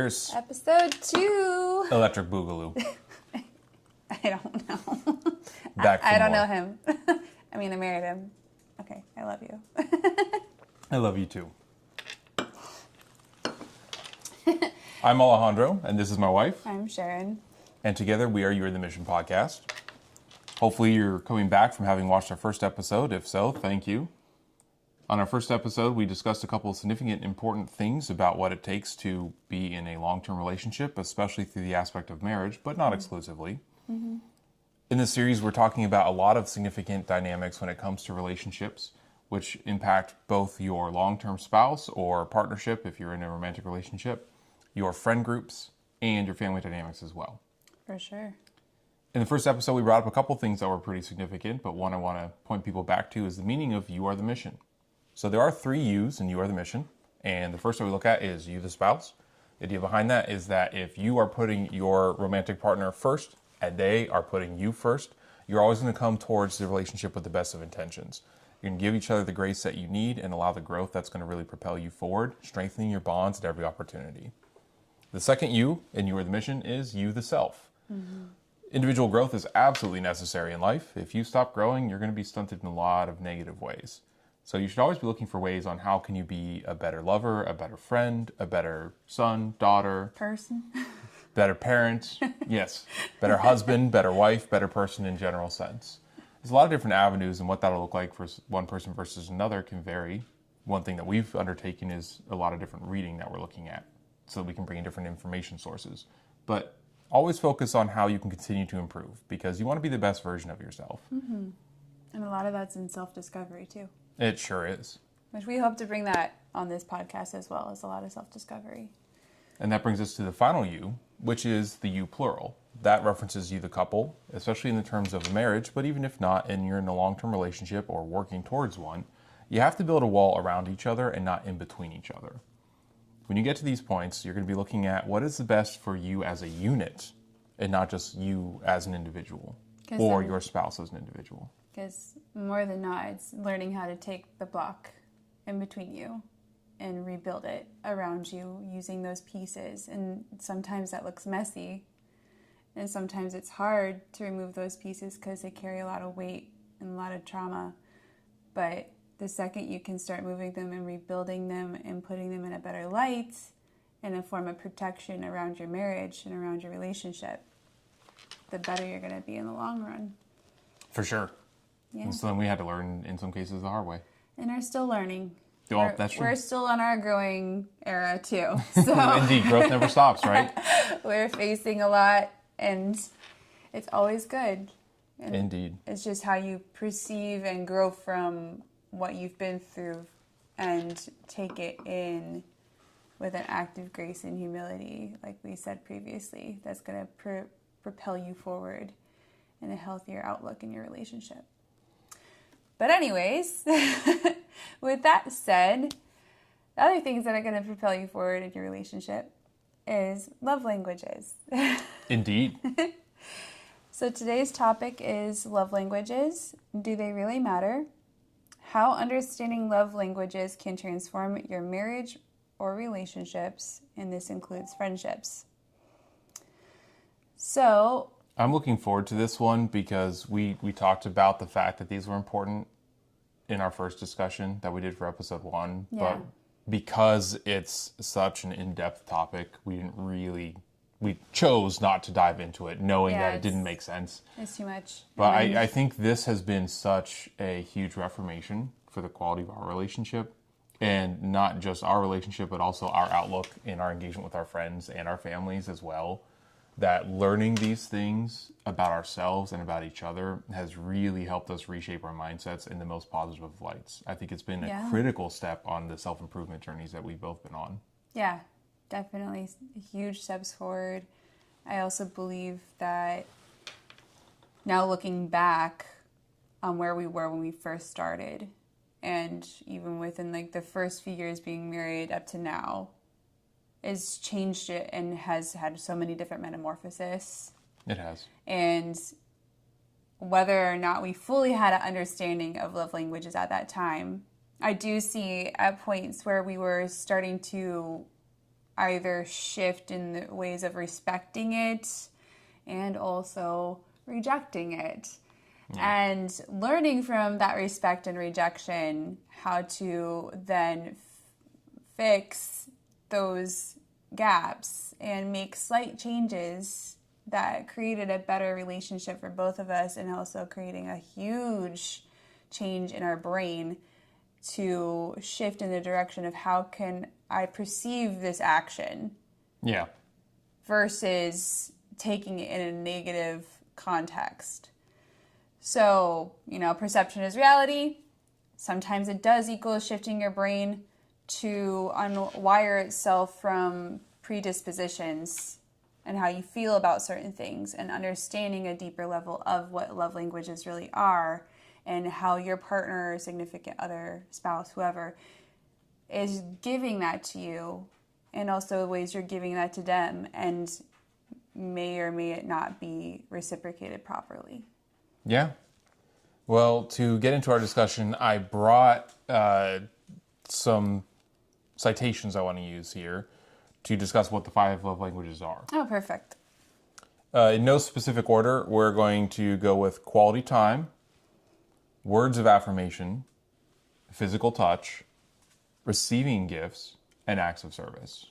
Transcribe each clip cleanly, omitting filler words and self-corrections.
Cheers. Episode 2. Electric Boogaloo. I don't know. Back for I don't more. know him. I mean, I married him. Okay, I love you. I love you too. I'm Alejandro, and this is my wife. I'm Sharon. And together we are You Are the Mission podcast. Hopefully you're coming back from having watched our first episode. If so, thank you. On our first episode, we discussed a couple of significant, important things about what it takes to be in a long-term relationship, especially through the aspect of marriage, but not exclusively. Mm-hmm. In this series, we're talking about a lot of significant dynamics when it comes to relationships, which impact both your long-term spouse or partnership, if you're in a romantic relationship, your friend groups, and your family dynamics as well. For sure. In the first episode, we brought up a couple things that were pretty significant, but one I want to point people back to is the meaning of You Are the Mission. So there are 3 U's in You Are the Mission, and the first one we look at is you, the spouse. The idea behind that is that if you are putting your romantic partner first, and they are putting you first, you're always going to come towards the relationship with the best of intentions. You're going to give each other the grace that you need and allow the growth that's going to really propel you forward, strengthening your bonds at every opportunity. The second U in You Are the Mission is you, the self. Mm-hmm. Individual growth is absolutely necessary in life. If you stop growing, you're going to be stunted in a lot of negative ways. So you should always be looking for ways on how can you be a better lover, a better friend, a better son, daughter, Person. better parent, yes, better husband, better wife, better person in general sense. There's a lot of different avenues, and what that'll look like for one person versus another can vary. One thing that we've undertaken is a lot of different reading that we're looking at so that we can bring in different information sources. But always focus on how you can continue to improve because you want to be the best version of yourself. Mm-hmm. And a lot of that's in self-discovery too. It sure is. Which we hope to bring that on this podcast as well, as a lot of self-discovery. And that brings us to the final you, which is the you plural. That references you, the couple, especially in the terms of a marriage, but even if not, and you're in a long-term relationship or working towards one, you have to build a wall around each other and not in between each other. When you get to these points, you're going to be looking at what is the best for you as a unit and not just you as an individual or your spouse as an individual. Because more than not, it's learning how to take the block in between you and rebuild it around you using those pieces. And sometimes that looks messy. And sometimes it's hard to remove those pieces because they carry a lot of weight and a lot of trauma. But the second you can start moving them and rebuilding them and putting them in a better light and a form of protection around your marriage and around your relationship, the better you're going to be in the long run. For sure. Yeah. And something we had to learn in some cases the hard way. And are still learning. Well, that's true. We're still in our growing era too. So Indeed, growth never stops, right? We're facing a lot and it's always good. And Indeed. It's just how you perceive and grow from what you've been through and take it in with an act of grace and humility, like we said previously, that's going to propel you forward in a healthier outlook in your relationship. But anyways, with that said, the other things that are going to propel you forward in your relationship is love languages. Indeed. So today's topic is love languages. Do they really matter? How understanding love languages can transform your marriage or relationships, and this includes friendships. So I'm looking forward to this one because we talked about the fact that these were important in our first discussion that we did for episode 1. Yeah. But because it's such an in-depth topic, we chose not to dive into it, knowing that it didn't make sense. It's too much. But I think this has been such a huge reformation for the quality of our relationship. And not just our relationship, but also our outlook in our engagement with our friends and our families as well. That learning these things about ourselves and about each other has really helped us reshape our mindsets in the most positive of lights. I think it's been a critical step on the self-improvement journeys that we've both been on. Yeah, definitely huge steps forward. I also believe that now looking back on where we were when we first started, and even within like the first few years being married up to now, has changed it and has had so many different metamorphoses. It has. And whether or not we fully had an understanding of love languages at that time, I do see at points where we were starting to either shift in the ways of respecting it and also rejecting it. And learning from that respect and rejection, how to then fix those gaps and make slight changes that created a better relationship for both of us, and also creating a huge change in our brain to shift in the direction of how can I perceive this action Yeah. versus taking it in a negative context. So, perception is reality. Sometimes it does equal shifting your brain to unwire itself from predispositions and how you feel about certain things, and understanding a deeper level of what love languages really are, and how your partner, significant other, spouse, whoever, is giving that to you, and also the ways you're giving that to them, and may or may it not be reciprocated properly. Yeah. Well, to get into our discussion, I brought some citations I want to use here to discuss what the 5 love languages are. Oh, perfect. In no specific order, we're going to go with quality time, words of affirmation, physical touch, receiving gifts, and acts of service.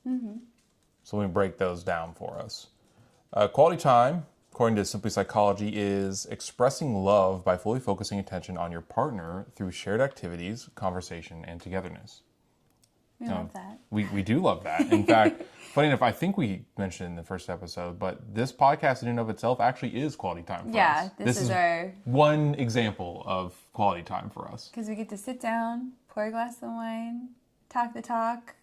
Mm-hmm. So let me break those down for us. Quality time, according to Simply Psychology, is expressing love by fully focusing attention on your partner through shared activities, conversation, and togetherness. We love that. We do love that. In fact, funny enough, I think we mentioned in the first episode, but this podcast in and of itself actually is quality time for us. Yeah, this is our... one example of quality time for us. Because we get to sit down, pour a glass of wine, talk the talk,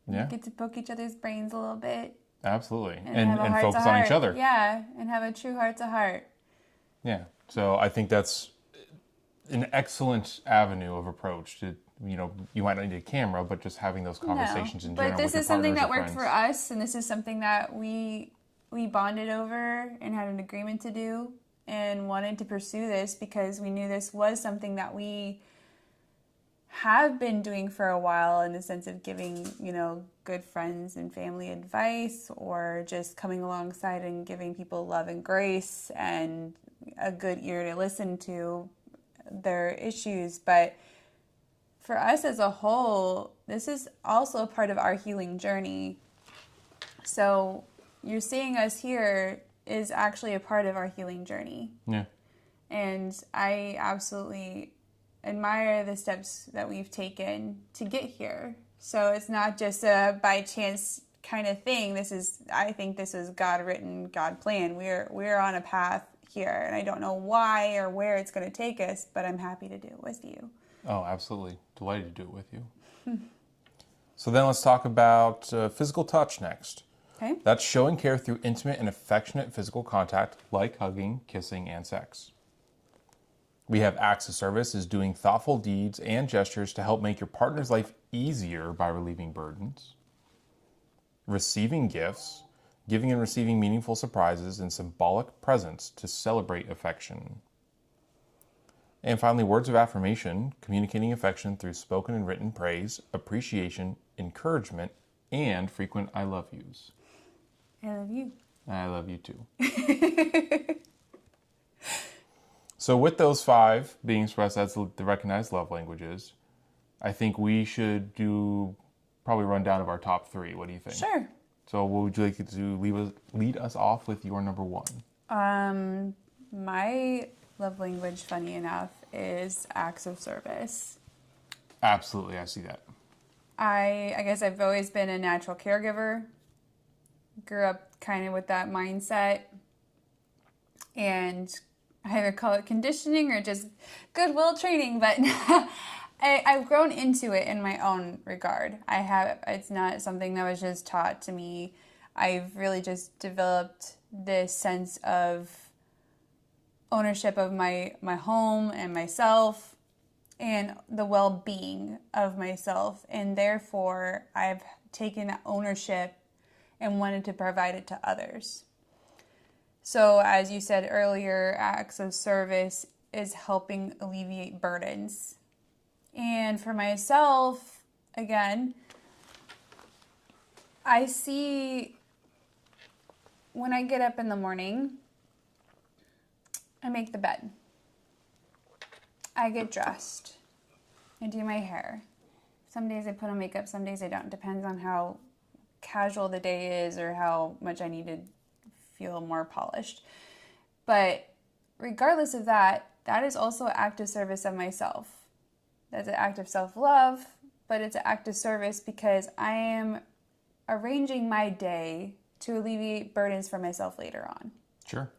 get to poke each other's brains a little bit. Absolutely. And And focus on each other. Yeah, and have a true heart to heart. Yeah. So I think that's an excellent avenue of approach to, you might not need a camera, but just having those conversations in general. But this with is your something partners that or worked friends. for us, and this is something that we bonded over and had an agreement to do, and wanted to pursue this because we knew this was something that we have been doing for a while, in the sense of giving, good friends and family advice, or just coming alongside and giving people love and grace and a good ear to listen to their issues. But for us as a whole, this is also part of our healing journey. So you're seeing us here is actually a part of our healing journey. Yeah. And I absolutely admire the steps that we've taken to get here. So it's not just a by chance kind of thing. I think this is God written, God planned. We're on a path here, and I don't know why or where it's going to take us, but I'm happy to do it with you. Oh, absolutely. Delighted to do it with you. So then let's talk about physical touch next. Okay. That's showing care through intimate and affectionate physical contact, like hugging, kissing, and sex. We have acts of service, is doing thoughtful deeds and gestures to help make your partner's life easier by relieving burdens. Receiving gifts, giving and receiving meaningful surprises and symbolic presents to celebrate affection. And finally, words of affirmation, communicating affection through spoken and written praise, appreciation, encouragement, and frequent I love yous. I love you. I love you too. So with those 5 being expressed as the recognized love languages, I think we should do probably a rundown of our top 3. What do you think? Sure. So what would you like to lead us off with your number 1? My love language, funny enough, is acts of service. Absolutely, I see that. I guess I've always been a natural caregiver. Grew up kind of with that mindset. And I either call it conditioning or just goodwill training, but I've grown into it in my own regard. It's not something that was just taught to me. I've really just developed this sense of ownership of my home and myself and the well-being of myself. And therefore, I've taken that ownership and wanted to provide it to others. So as you said earlier, acts of service is helping alleviate burdens. And for myself, again, I see when I get up in the morning, I make the bed. I get dressed. I do my hair. Some days I put on makeup, some days I don't. Depends on how casual the day is or how much I need to feel more polished. But regardless of that, that is also an act of service of myself. That's an act of self-love, but it's an act of service because I am arranging my day to alleviate burdens for myself later on. Sure.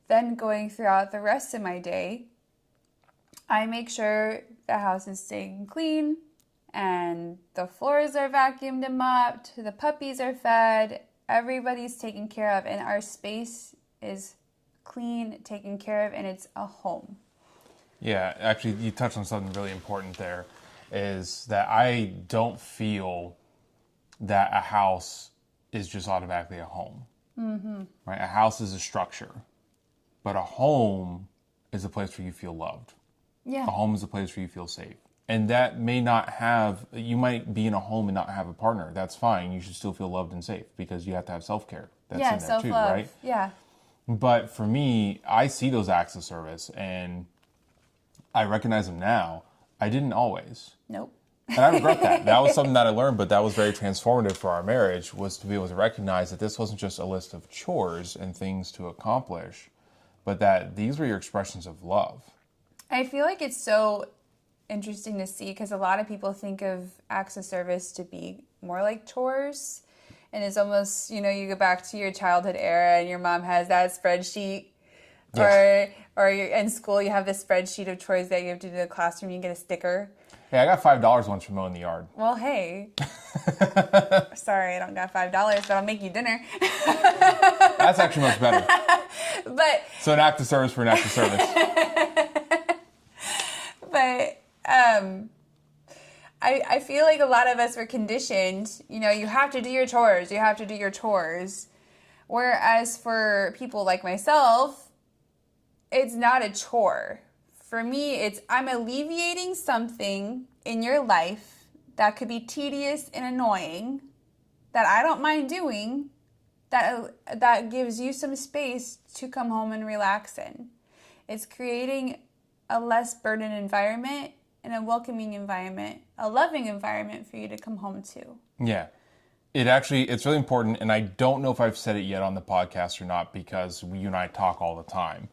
Then going throughout the rest of my day, I make sure the house is staying clean and the floors are vacuumed and mopped, the puppies are fed, everybody's taken care of, and our space is clean, taken care of, and it's a home. Yeah, actually, you touched on something really important there, is that I don't feel that a house is just automatically a home. Mm-hmm. Right? A house is a structure, but a home is a place where you feel loved. Yeah. A home is a place where you feel safe. And that may not have, you might be in a home and not have a partner. That's fine. You should still feel loved and safe because you have to have self-care. That's in there self-love. too, right? Yeah. But for me, I see those acts of service and I recognize them now. I didn't always. Nope. And I regret that. That was something that I learned, but that was very transformative for our marriage, was to be able to recognize that this wasn't just a list of chores and things to accomplish, but that these were your expressions of love. I feel like it's so interesting to see because a lot of people think of acts of service to be more like chores. And it's almost, you go back to your childhood era and your mom has that spreadsheet. Yeah. Or you're in school, you have this spreadsheet of chores that you have to do in the classroom. You get a sticker. Hey, I got $5 once for mowing the yard. Well, hey. Sorry, I don't got $5, but I'll make you dinner. That's actually much better. So an act of service for an act of service. But I feel like a lot of us were conditioned, you have to do your chores. You have to do your chores. Whereas for people like myself, it's not a chore. For me, I'm alleviating something in your life that could be tedious and annoying that I don't mind doing, that gives you some space to come home and relax in. It's creating a less burdened environment and a welcoming environment, a loving environment for you to come home to. Yeah. It's really important, and I don't know if I've said it yet on the podcast or not because you and I talk all the time.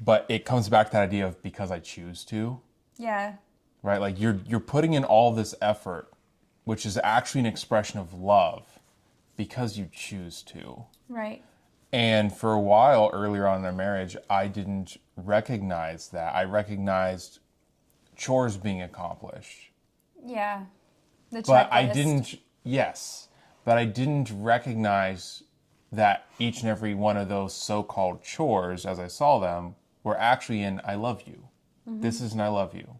But it comes back to that idea of because I choose to. Yeah. Right? Like you're putting in all this effort, which is actually an expression of love because you choose to. Right. And for a while earlier on in our marriage, I didn't recognize that. I recognized chores being accomplished. Yeah. The checklist. But I didn't, yes. But I didn't recognize that each and every one of those so-called chores, as I saw them, were actually in I love you. Mm-hmm. This is an I love you.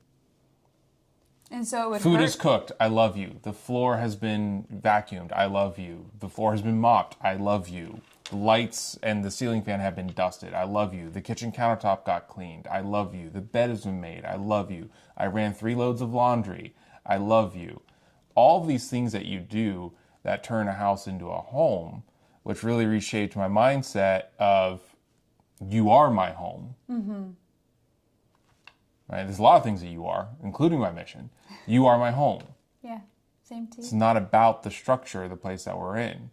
And so it would Food is cooked, I love you. The floor has been vacuumed, I love you. The floor has been mopped, I love you. The lights and the ceiling fan have been dusted, I love you. The kitchen countertop got cleaned, I love you. The bed has been made, I love you. I ran 3 loads of laundry, I love you. All of these things that you do that turn a house into a home, which really reshaped my mindset of you are my home. Mm-hmm. Right? There's a lot of things that you are, including my mission. You are my home. Yeah, same too. It's not about the structure of the place that we're in.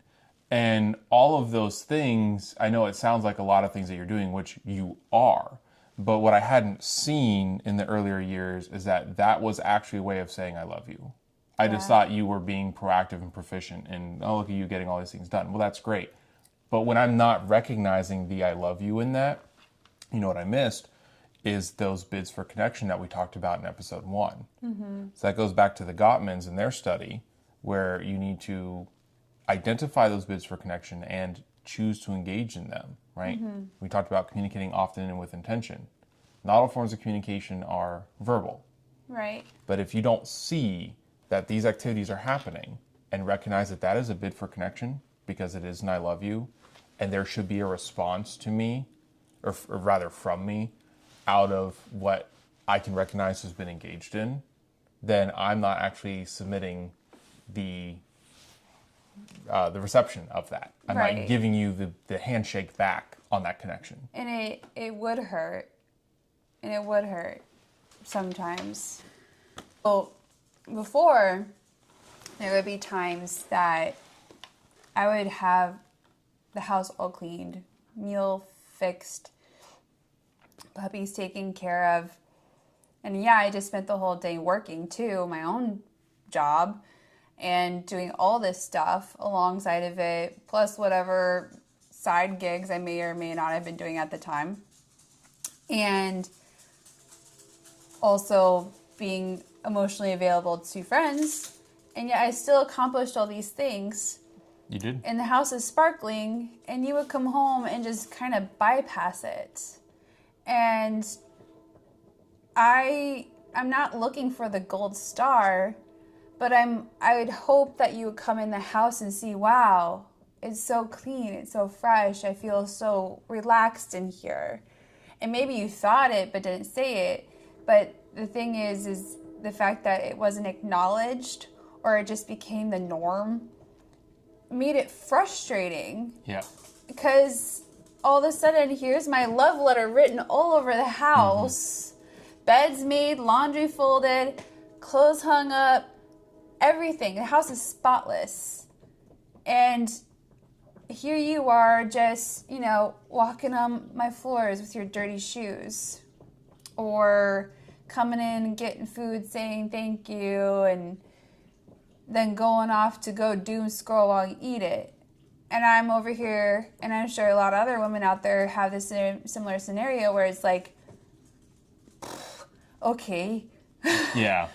And all of those things, I know it sounds like a lot of things that you're doing, which you are. But what I hadn't seen in the earlier years is that that was actually a way of saying I love you. I just thought you were being proactive and proficient and, oh, look at you getting all these things done. Well, that's great. But when I'm not recognizing the I love you in that, you know what I missed is those bids for connection that we talked about in episode 1. Mm-hmm. So that goes back to the Gottmans and their study where you need to identify those bids for connection and choose to engage in them, right? Mm-hmm. We talked about communicating often and with intention. Not all forms of communication are verbal. Right. But if you don't see that these activities are happening and recognize that that is a bid for connection because it is an I love you and there should be a response to me or rather from me out of what I can recognize has been engaged in, then I'm not actually submitting the the reception of that. I'm Right. not giving you the handshake back on that connection. And it would hurt. And it would hurt sometimes. Well, before, there would be times that I would have the house all cleaned, meal fixed, puppies taken care of. And yeah, I just spent the whole day working too, my own job, and doing all this stuff alongside of it, plus whatever side gigs I may or may not have been doing at the time. And also being emotionally available to friends. And yet I still accomplished all these things. You did? And the house is sparkling, and you would come home and just kind of bypass it. And I'm not looking for the gold star, but I would hope that you would come in the house and see, wow, it's so clean, it's so fresh, I feel so relaxed in here. And maybe you thought it but didn't say it. But the thing is the fact that it wasn't acknowledged or it just became the norm made it frustrating. Yeah. Because all of a sudden, here's my love letter written all over the house. Beds made, laundry folded, clothes hung up, everything. The house is spotless. And here you are just, walking on my floors with your dirty shoes. Or coming in and getting food, saying thank you, and then going off to go doom scroll while you eat it. And I'm over here, and I'm sure a lot of other women out there have this similar scenario where it's like, okay. Yeah.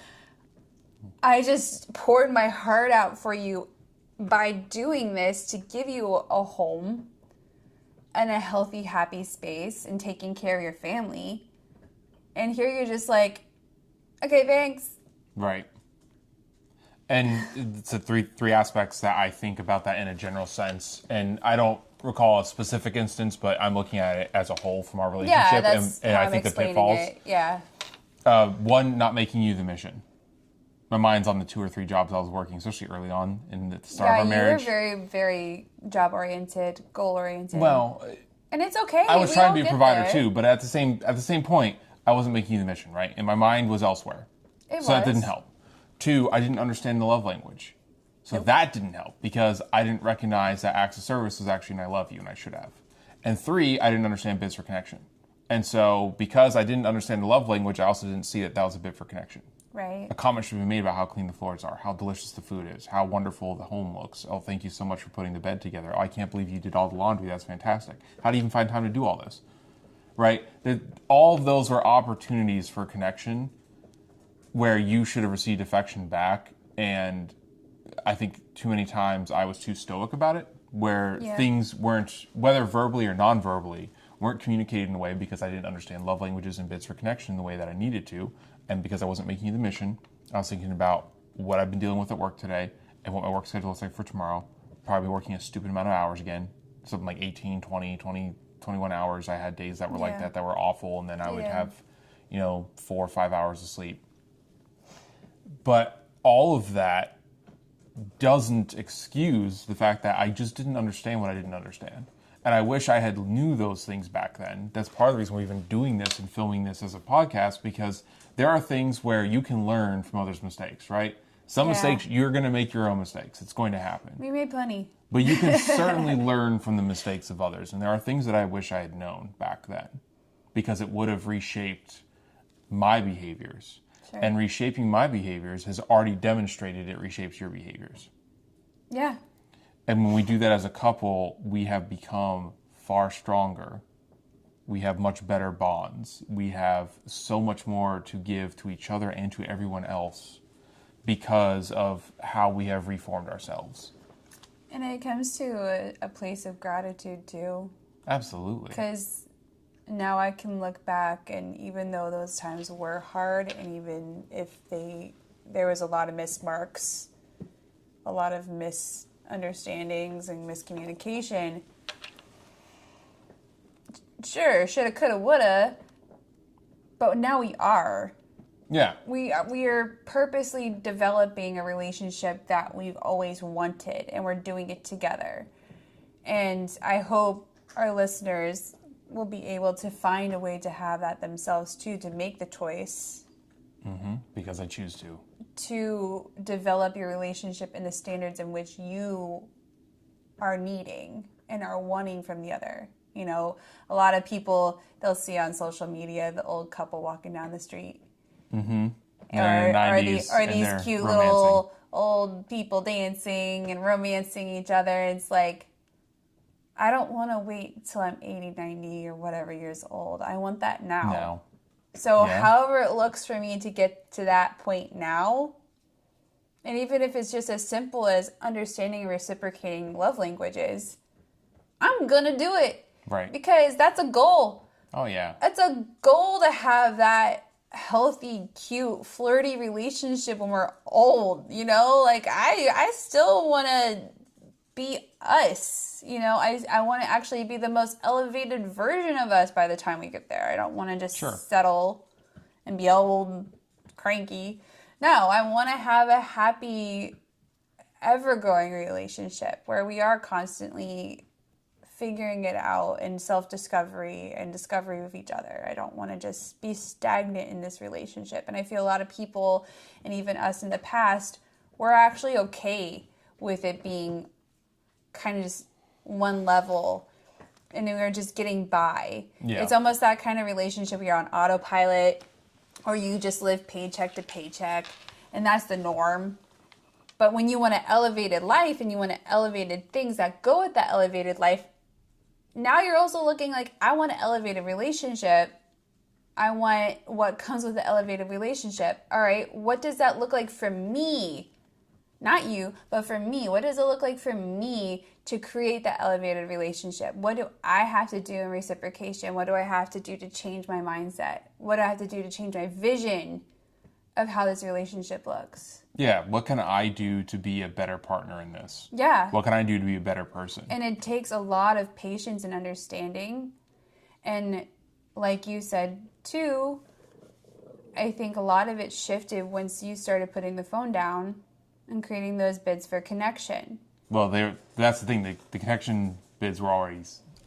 I just poured my heart out for you by doing this to give you a home and a healthy, happy space and taking care of your family. And here you're just like, okay, thanks. Right. And it's the three aspects that I think about that in a general sense. And I don't recall a specific instance, but I'm looking at it as a whole from our relationship. Yeah, that's and how I I'm think the explaining pitfalls. it. Yeah. One, not making you the mission. My mind's on the 2 or 3 jobs I was working, especially early on in the start of our marriage. You were very, very job-oriented, goal-oriented. Well, and it's okay. I was trying to be a provider there. too, but at the same point, I wasn't making you the mission, right? And my mind was elsewhere. So that didn't help. 2, I didn't understand the love language. So that didn't help because I didn't recognize that acts of service was actually an I love you, and I should have. And 3, I didn't understand bids for connection. And so because I didn't understand the love language, I also didn't see that was a bid for connection. Right. A comment should be made about how clean the floors are, how delicious the food is, how wonderful the home looks. Oh, thank you so much for putting the bed together. Oh, I can't believe you did all the laundry. That's fantastic. How do you even find time to do all this? Right? All of those were opportunities for connection where you should have received affection back. And I think too many times I was too stoic about it, where things weren't, whether verbally or non-verbally, weren't communicated in a way because I didn't understand love languages and bids for connection the way that I needed to. And because I wasn't making you the mission, I was thinking about what I've been dealing with at work today and what my work schedule looks like for tomorrow. Probably working a stupid amount of hours again, something like 18, 20, 21 hours. I had days that were like that were awful, and then I would have, 4 or 5 hours of sleep. But all of that doesn't excuse the fact that I just didn't understand what I didn't understand. And I wish I had knew those things back then. That's part of the reason we're even doing this and filming this as a podcast, because there are things where you can learn from others' mistakes, right? Some mistakes, you're going to make your own mistakes. It's going to happen. We made plenty. But you can certainly learn from the mistakes of others. And there are things that I wish I had known back then, because it would have reshaped my behaviors. Sure. And reshaping my behaviors has already demonstrated it reshapes your behaviors. Yeah. And when we do that as a couple, we have become far stronger. We have much better bonds. We have so much more to give to each other and to everyone else because of how we have reformed ourselves. And it comes to a place of gratitude too. Absolutely. Because now I can look back, and even though those times were hard, and even if there was a lot of missed marks, a lot of misunderstandings and miscommunication, sure, shoulda, coulda, woulda, but now we are. Yeah. We are purposely developing a relationship that we've always wanted, and we're doing it together. And I hope our listeners will be able to find a way to have that themselves too, to make the choice Because I choose to develop your relationship in the standards in which you are needing and are wanting from the other. You know, a lot of people, they'll see on social media the old couple walking down the street. Mm-hmm. Or these cute little old people dancing and romancing each other. It's like, I don't want to wait till I'm 80, 90 or whatever years old. I want that now. No. So Yeah. however it looks for me to get to that point now, and even if it's just as simple as understanding and reciprocating love languages, I'm going to do it. Right. Because that's a goal. Oh, yeah. It's a goal to have that healthy, cute, flirty relationship when we're old, you know? Like, I still want to be us, you know? I want to actually be the most elevated version of us by the time we get there. I don't want to just settle and be old and cranky. No, I want to have a happy, ever-growing relationship where we are constantly figuring it out and self-discovery and discovery with each other. I don't want to just be stagnant in this relationship. And I feel a lot of people, and even us in the past, we're actually okay with it being kind of just one level and we're just getting by. Yeah. It's almost that kind of relationship where you're on autopilot or you just live paycheck to paycheck, and that's the norm. But when you want an elevated life and you want elevated things that go with that elevated life, now you're also looking like, I want an elevated relationship. I want what comes with the elevated relationship. All right, what does that look like for me? Not you, but for me. What does it look like for me to create that elevated relationship? What do I have to do in reciprocation? What do I have to do to change my mindset? What do I have to do to change my vision of how this relationship looks? Yeah, what can I do to be a better partner in this? Yeah. What can I do to be a better person? And it takes a lot of patience and understanding. And like you said, too, I think a lot of it shifted once you started putting the phone down and creating those bids for connection. Well, that's the thing. The connection bids were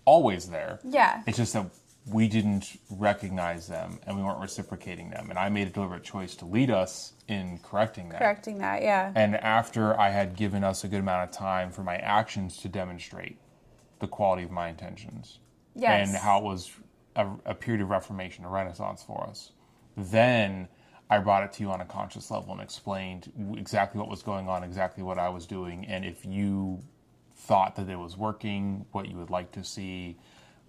always there. Yeah. It's just that we didn't recognize them and we weren't reciprocating them. And I made a deliberate choice to lead us in correcting that. Correcting that, yeah. And after I had given us a good amount of time for my actions to demonstrate the quality of my intentions. Yes. And how it was a period of reformation, a renaissance for us. Then I brought it to you on a conscious level and explained exactly what was going on, exactly what I was doing. And if you thought that it was working, what you would like to see,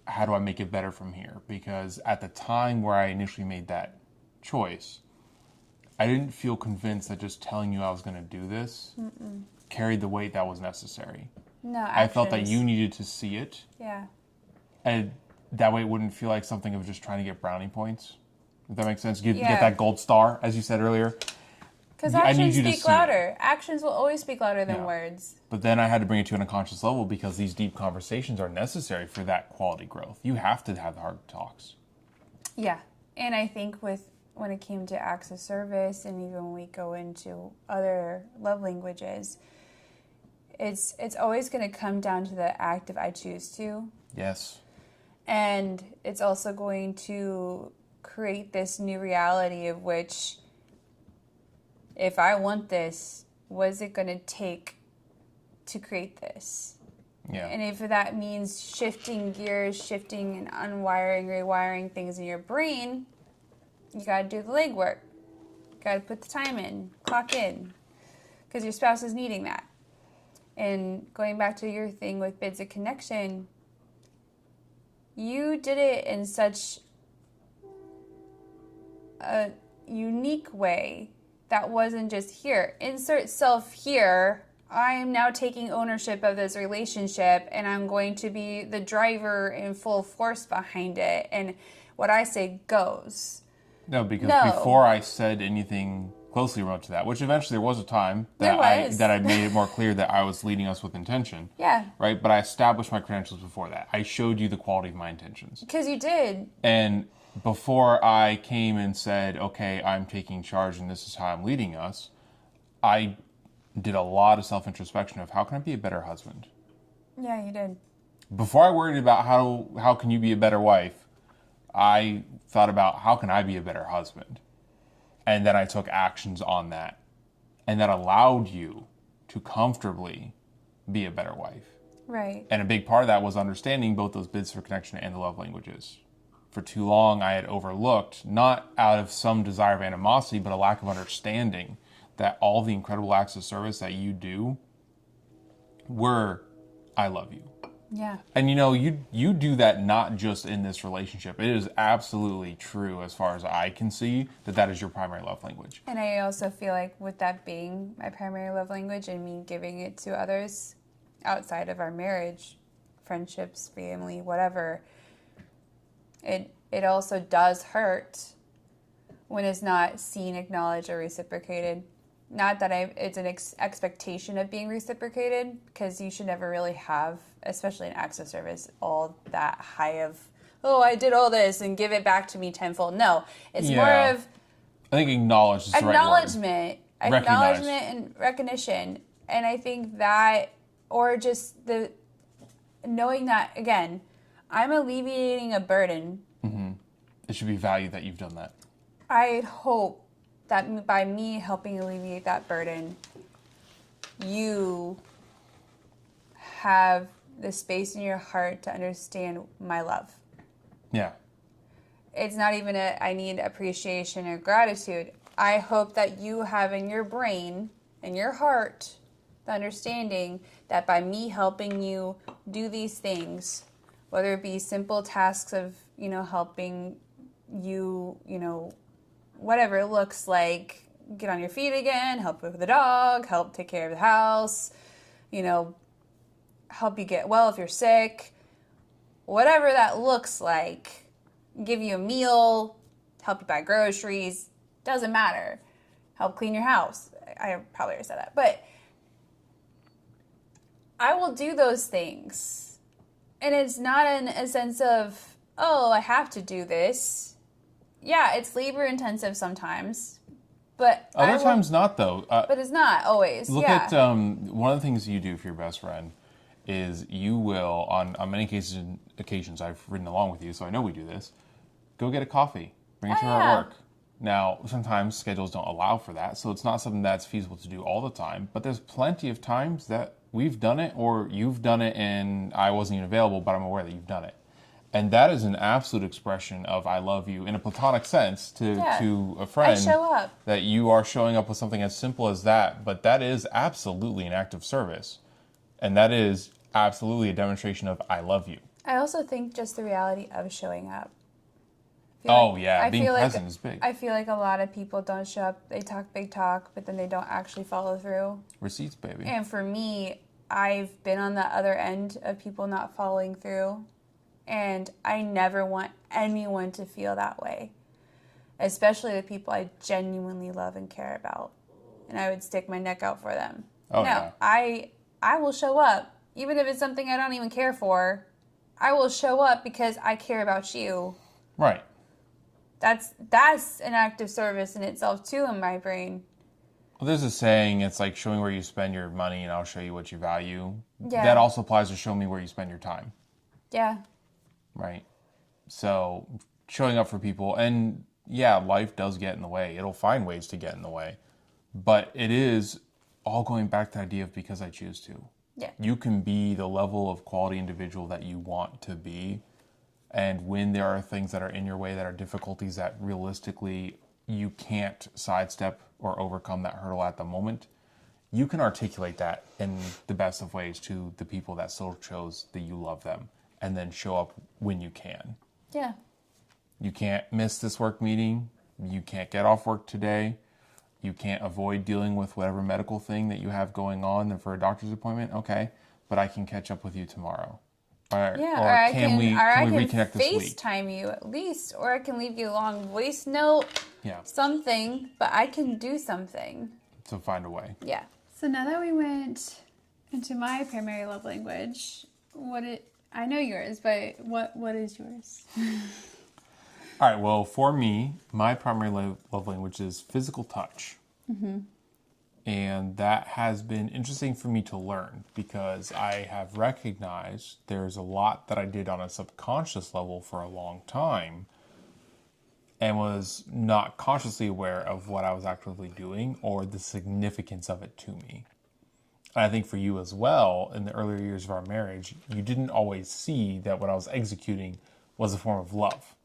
how do I make it better from here? Because at the time where I initially made that choice, I didn't feel convinced that just telling you I was going to do this carried the weight that was necessary. No, I felt that actions. you needed to see it, Yeah. and that way it wouldn't feel like something of just trying to get brownie points. If that makes sense, get Yeah. that gold star, as you said earlier. Because I need actions you to speak see it. louder. Actions will always speak louder than Yeah. words. But then I had to bring it to an unconscious level because these deep conversations are necessary for that quality growth. You have to have the hard talks. Yeah. And I think when it came to acts of service and even when we go into other love languages, it's always going to come down to the act of I choose to. Yes. And it's also going to create this new reality of which, if I want this, what is it going to take to create this? Yeah. And if that means shifting gears, shifting and unwiring, rewiring things in your brain, you got to do the legwork. You got to put the time in, clock in, because your spouse is needing that. And going back to your thing with bids of connection, you did it in such a unique way that wasn't just here. Insert self here. I am now taking ownership of this relationship and I'm going to be the driver in full force behind it. And what I say goes. No, because No. before I said anything closely related to that, which eventually there was a time that There I was. made it more clear that I was leading us with intention. Yeah, Right? But I established my credentials before that. I showed you the quality of my intentions. because you did. And before I came and said, okay, I'm taking charge and this is how I'm leading us, I did a lot of self-introspection of how can I be a better husband? Yeah, you did. Before I worried about how can you be a better wife, I thought about how can I be a better husband? And then I took actions on that. And that allowed you to comfortably be a better wife. Right. And a big part of that was understanding both those bids for connection and the love languages. For too long, I had overlooked, not out of some desire of animosity, but a lack of understanding that all the incredible acts of service that you do were, I love you. Yeah. And you do that not just in this relationship. It is absolutely true as far as I can see that is your primary love language. And I also feel like with that being my primary love language and me giving it to others outside of our marriage, friendships, family, whatever, it also does hurt when it's not seen, acknowledged, or reciprocated. Not that it's an expectation of being reciprocated, because you should never really have, especially in acts of service, all that high of, oh, I did all this and give it back to me tenfold. No, it's more of I think acknowledge is the right word. Acknowledgement and recognition. And I think that, or just the knowing that, again, I'm alleviating a burden. Mm-hmm. It should be valued that you've done that. I hope that by me helping alleviate that burden, you have the space in your heart to understand my love. Yeah. It's not even I need appreciation or gratitude. I hope that you have in your brain, in your heart, the understanding that by me helping you do these things, whether it be simple tasks of, helping you, whatever it looks like, get on your feet again, help with the dog, help take care of the house, help you get well if you're sick, whatever that looks like, give you a meal, help you buy groceries, doesn't matter. Help clean your house. I probably already said that, but I will do those things. And it's not in a sense of, oh, I have to do this. Yeah, it's labor intensive sometimes, but other times not though. But it's not always. Look at one of the things you do for your best friend is you will on many occasions I've ridden along with you, so I know we do this. Go get a coffee, bring it to her at work. Now sometimes schedules don't allow for that, so it's not something that's feasible to do all the time. But there's plenty of times that we've done it, or you've done it, and I wasn't even available, but I'm aware that you've done it. And that is an absolute expression of I love you in a platonic sense to a friend. I show up. That you are showing up with something as simple as that, but that is absolutely an act of service. And that is absolutely a demonstration of I love you. I also think just the reality of showing up. Being present is big. I feel like a lot of people don't show up. They talk big talk, but then they don't actually follow through. Receipts, baby. And for me, I've been on the other end of people not following through. And I never want anyone to feel that way, especially the people I genuinely love and care about. And I would stick my neck out for them. I will show up, even if it's something I don't even care for. I will show up because I care about you. Right. That's an act of service in itself too in my brain. Well, there's a saying, it's like showing where you spend your money and I'll show you what you value. Yeah. That also applies to show me where you spend your time. Yeah. Right. So showing up for people, and life does get in the way. It'll find ways to get in the way. But it is all going back to the idea of because I choose to. Yeah. You can be the level of quality individual that you want to be. And when there are things that are in your way, that are difficulties that realistically you can't sidestep or overcome that hurdle at the moment, you can articulate that in the best of ways to the people that still chose that you love them. And then show up when you can. Yeah. You can't miss this work meeting. You can't get off work today. You can't avoid dealing with whatever medical thing that you have going on for a doctor's appointment. Okay, but I can catch up with you tomorrow. Or can we reconnect this week? FaceTime you at least, or I can leave you a long voice note. Yeah. Something, but I can do something. So find a way. Yeah. So now that we went into my primary love language, I know yours, but what is yours? All right, well, for me, my primary love language is physical touch. And that has been interesting for me to learn because I have recognized there's a lot that I did on a subconscious level for a long time and was not consciously aware of what I was actively doing or the significance of it to me. And I think for you as well, in the earlier years of our marriage, you didn't always see that what I was executing was a form of love.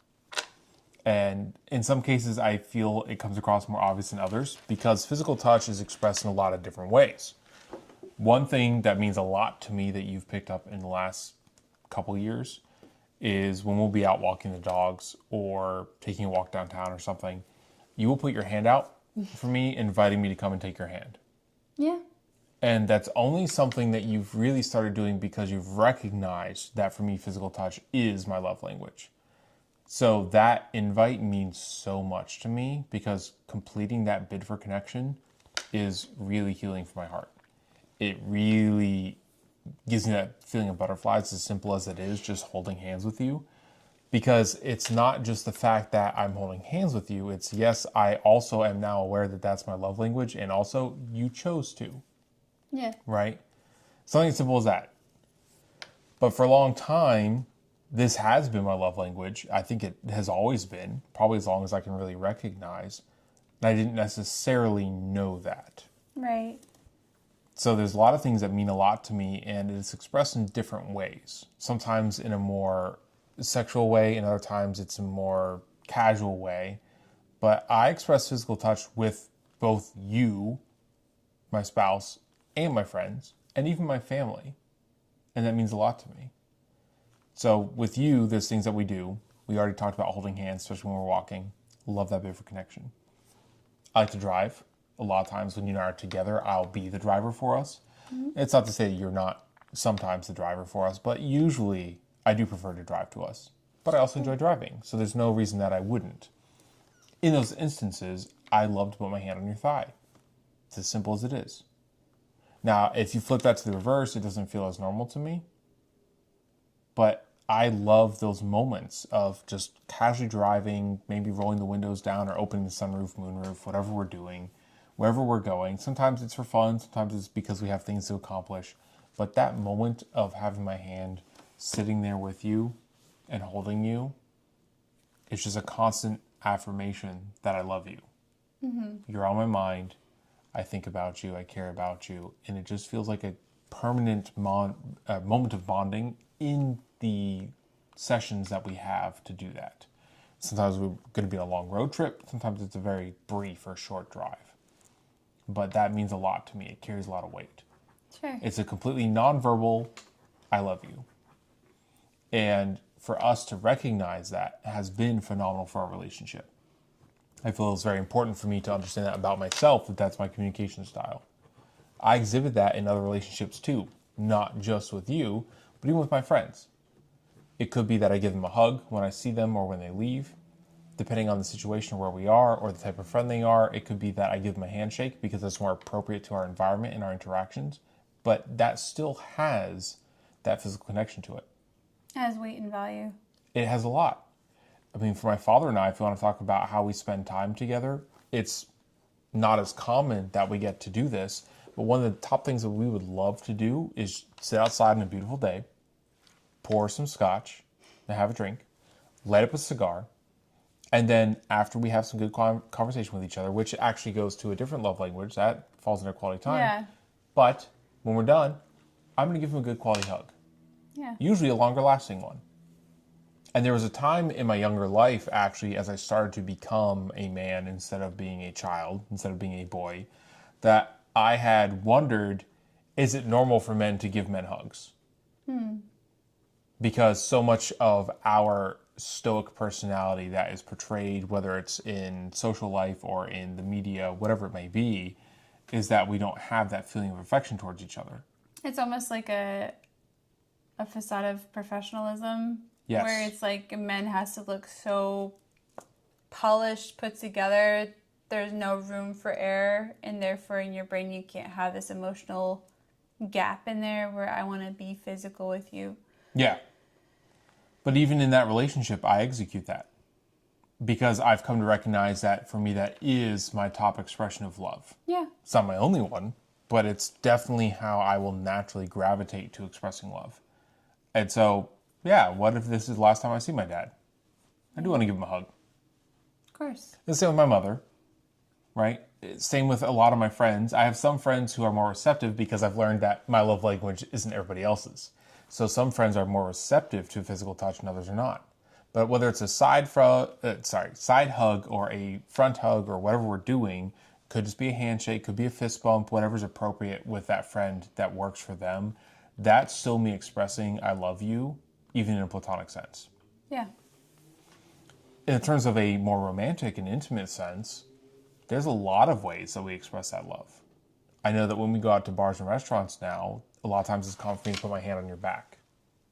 And in some cases, I feel it comes across more obvious than others because physical touch is expressed in a lot of different ways. One thing that means a lot to me that you've picked up in the last couple years is when we'll be out walking the dogs or taking a walk downtown or something, you will put your hand out for me, inviting me to come and take your hand. Yeah. And that's only something that you've really started doing because you've recognized that for me, physical touch is my love language. So that invite means so much to me because completing that bid for connection is really healing for my heart. It really gives me that feeling of butterflies, as simple as it is, just holding hands with you. Because it's not just the fact that I'm holding hands with you. It's, yes, I also am now aware that that's my love language, and also you chose to. Yeah. Right? Something as simple as that. But for a long time, this has been my love language. I think it has always been, probably as long as I can really recognize. And I didn't necessarily know that. Right. So there's a lot of things that mean a lot to me, and it's expressed in different ways. Sometimes in a more sexual way, and other times it's a more casual way. But I express physical touch with both you, my spouse, and my friends, and even my family. And that means a lot to me. So with you, there's things that we do. We already talked about holding hands, especially when we're walking. Love that bit for connection. I like to drive. A lot of times when you and I are together, I'll be the driver for us. Mm-hmm. It's not to say that you're not sometimes the driver for us, but usually I do prefer to drive to us. But I also enjoy driving, so there's no reason that I wouldn't. In those instances, I love to put my hand on your thigh. It's as simple as it is. Now, if you flip that to the reverse, it doesn't feel as normal to me. But I love those moments of just casually driving, maybe rolling the windows down or opening the sunroof, moonroof, whatever we're doing, wherever we're going. Sometimes it's for fun, sometimes it's because we have things to accomplish. But that moment of having my hand sitting there with you and holding you, it's just a constant affirmation that I love you. Mm-hmm. You're on my mind. I think about you. I care about you. And it just feels like a permanent moment of bonding in the sessions that we have to do that. Sometimes we're going to be on a long road trip. Sometimes it's a very brief or short drive. But that means a lot to me. It carries a lot of weight. Sure. It's a completely nonverbal, I love you. And for us to recognize that has been phenomenal for our relationship. I feel it's very important for me to understand that about myself, that that's my communication style. I exhibit that in other relationships too, not just with you, but even with my friends. It could be that I give them a hug when I see them or when they leave. Depending on the situation where we are or the type of friend they are, it could be that I give them a handshake because that's more appropriate to our environment and our interactions. But that still has that physical connection to it. It has weight and value. It has a lot. I mean, for my father and I, if you want to talk about how we spend time together, it's not as common that we get to do this. But one of the top things that we would love to do is sit outside on a beautiful day, pour some scotch, and have a drink, light up a cigar, and then after we have some good conversation with each other, which actually goes to a different love language, that falls under quality time. Yeah. But when we're done, I'm going to give him a good quality hug. Yeah. Usually a longer lasting one. And there was a time in my younger life, actually, as I started to become a man instead of being a child, instead of being a boy, that I had wondered, is it normal for men to give men hugs? Because so much of our stoic personality that is portrayed, whether it's in social life or in the media, whatever it may be, is that we don't have that feeling of affection towards each other. It's almost like a facade of professionalism. Yes. Where it's like a man has to look so polished, put together. There's no room for error, and therefore in your brain you can't have this emotional gap in there where I want to be physical with you. Yeah. But even in that relationship, I execute that. because I've come to recognize that for me, that is my top expression of love. Yeah. It's not my only one, but it's definitely how I will naturally gravitate to expressing love. And so, yeah, what if this is the last time I see my dad? I do want to give him a hug. Of course. The same with my mother, right? Same with a lot of my friends. I have some friends who are more receptive because I've learned that my love language isn't everybody else's. So some friends are more receptive to physical touch and others are not. But whether it's a side hug or a front hug or whatever we're doing, could just be a handshake, could be a fist bump, whatever's appropriate with that friend that works for them. That's still me expressing I love you, even in a platonic sense. Yeah. In terms of a more romantic and intimate sense, there's a lot of ways that we express that love. I know that when we go out to bars and restaurants now, a lot of times it's common for me to put my hand on your back.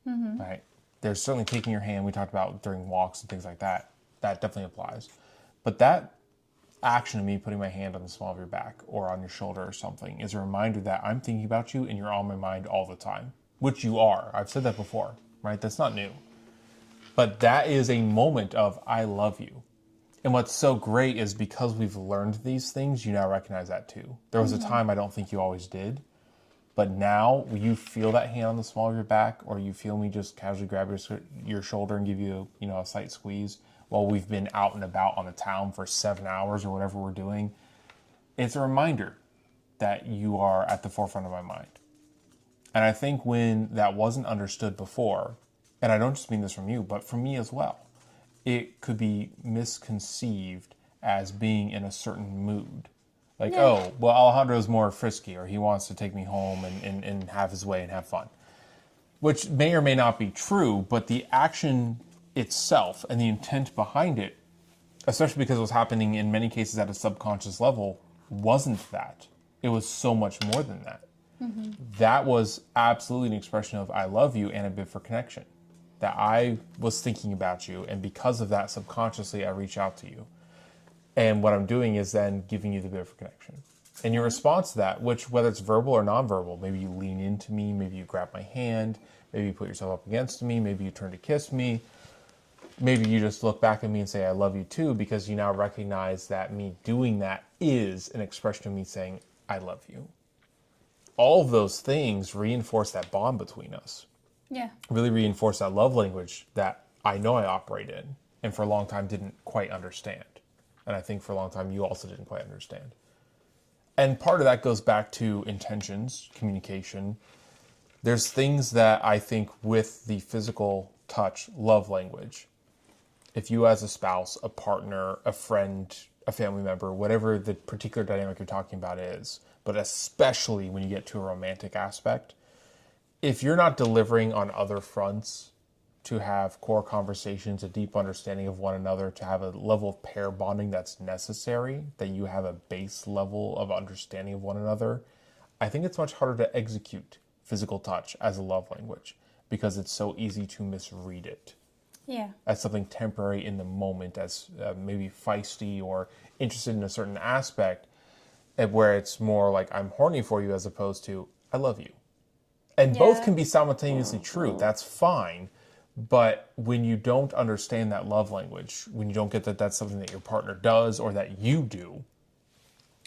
Right? There's certainly taking your hand, we talked about during walks and things like that. That definitely applies. But that action of me putting my hand on the small of your back or on your shoulder or something is a reminder that I'm thinking about you and you're on my mind all the time, which you are. I've said that before, right? That's not new. But that is a moment of I love you. And what's so great is because we've learned these things, you now recognize that too. There was a time I don't think you always did. But now you feel that hand on the small of your back, or you feel me just casually grab your shoulder and give you a slight squeeze while we've been out and about on the town for 7 hours or whatever we're doing. It's a reminder that you are at the forefront of my mind. And I think when that wasn't understood before, and I don't just mean this from you, but from me as well, it could be misconceived as being in a certain mood. Like, oh, well, Alejandro's more frisky, or he wants to take me home and have his way and have fun. Which may or may not be true, but the action itself and the intent behind it, especially because it was happening in many cases at a subconscious level, wasn't that. It was so much more than that. That was absolutely an expression of I love you and a bid for connection. That I was thinking about you, and because of that, subconsciously, I reach out to you. And what I'm doing is then giving you the bid for connection. And your response to that, which whether it's verbal or nonverbal, maybe you lean into me, maybe you grab my hand, maybe you put yourself up against me, maybe you turn to kiss me, maybe you just look back at me and say, I love you too, because you now recognize that me doing that is an expression of me saying, I love you. All of those things reinforce that bond between us. Yeah. Really reinforce that love language that I know I operate in and for a long time didn't quite understand. And I think for a long time you also didn't quite understand. And part of that goes back to intentions, communication. There's things that I think with the physical touch love language, if you as a spouse, a partner, a friend, a family member, whatever the particular dynamic you're talking about is, but especially when you get to a romantic aspect, if you're not delivering on other fronts to have core conversations, a deep understanding of one another, to have a level of pair bonding that's necessary, that you have a base level of understanding of one another, I think it's much harder to execute physical touch as a love language because it's so easy to misread it. Yeah. As something temporary in the moment, as maybe feisty or interested in a certain aspect, and where it's more like I'm horny for you as opposed to I love you. And both can be simultaneously true. That's fine. But when you don't understand that love language, when you don't get that that's something that your partner does or that you do,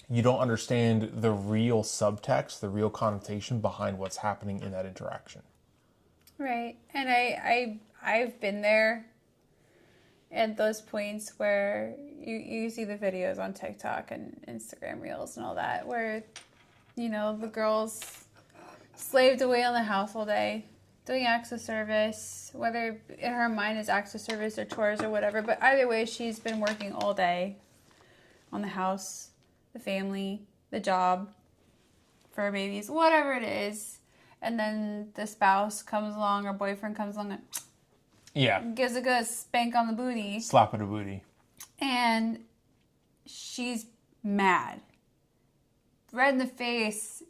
you don't understand the real subtext, the real connotation behind what's happening in that interaction. Right. And I've been there at those points where you see the videos on TikTok and Instagram Reels and all that, where, the girls slaved away on the house all day, doing acts of service, whether in her mind is acts of service or chores or whatever, but either way, she's been working all day on the house, the family, the job, for her babies, whatever it is, and then the spouse comes along or boyfriend comes along and gives a good spank on the booty. Slap at a booty. And she's mad. Red in the face,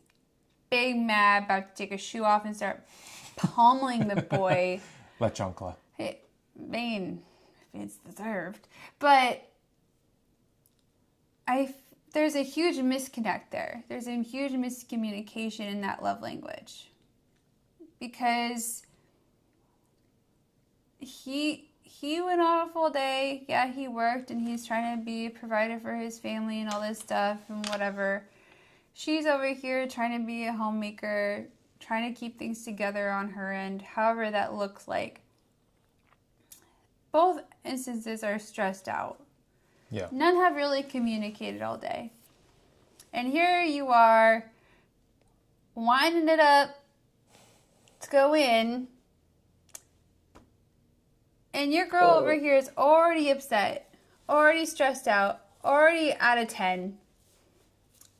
big mad, about to take her shoe off and start pummeling the boy. La chancla. I mean, it's deserved. But there's a huge misconnect there. There's a huge miscommunication in that love language. Because he he went on a full day. Yeah, he worked and he's trying to be a provider for his family and all this stuff and whatever. She's over here trying to be a homemaker, trying to keep things together on her end, however that looks like. Both instances are stressed out. Yeah. None have really communicated all day. And here you are, winding it up to go in, and your girl over here is already upset, already stressed out, already out of 10.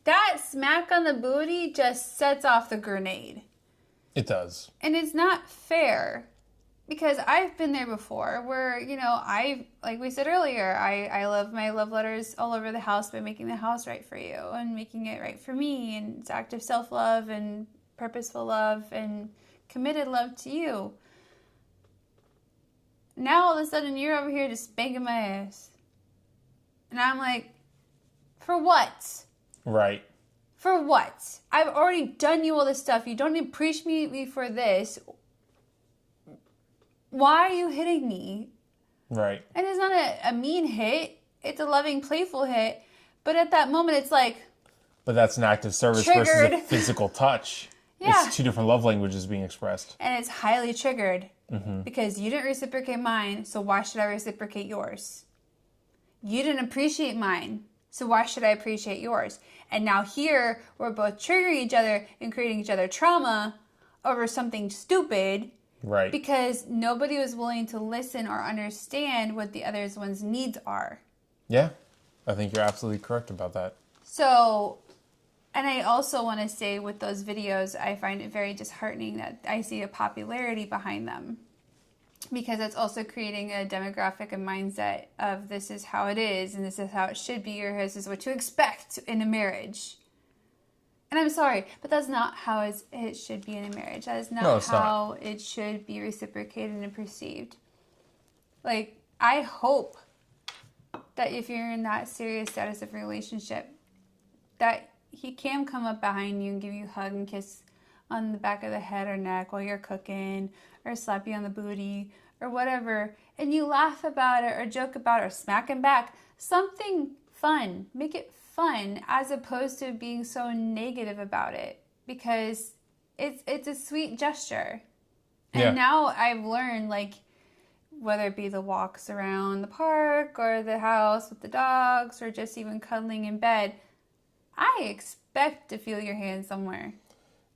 That smack on the booty just sets off the grenade. It does. And it's not fair. Because I've been there before where, like we said earlier, I love my love letters all over the house by making the house right for you and making it right for me. And it's active self-love and purposeful love and committed love to you. Now all of a sudden you're over here just spanking my ass. And I'm like, for what? Right. For what? I've already done you all this stuff. You don't appreciate me for this. Why are you hitting me? Right. And it's not a mean hit. It's a loving, playful hit. But at that moment, it's like... But that's an act of service triggered. Versus a physical touch. Yeah. It's two different love languages being expressed. And it's highly triggered. Because you didn't reciprocate mine, so why should I reciprocate yours? You didn't appreciate mine, so why should I appreciate yours? And now here, we're both triggering each other and creating each other trauma over something stupid... Right. Because nobody was willing to listen or understand what the other one's needs are. Yeah, I think you're absolutely correct about that. So, and I also want to say with those videos, I find it very disheartening that I see a popularity behind them. Because it's also creating a demographic and mindset of this is how it is and this is how it should be or this is what you expect in a marriage. And I'm sorry, but that's not how it should be in a marriage. That is not how it should be reciprocated and perceived. Like, I hope that if you're in that serious status of relationship, that he can come up behind you and give you a hug and kiss on the back of the head or neck while you're cooking, or slap you on the booty, or whatever, and you laugh about it, or joke about it, or smack him back. Something fun. Make it fun, as opposed to being so negative about it, because it's a sweet gesture. And now I've learned, like, whether it be the walks around the park or the house with the dogs or just even cuddling in bed, I expect to feel your hand somewhere.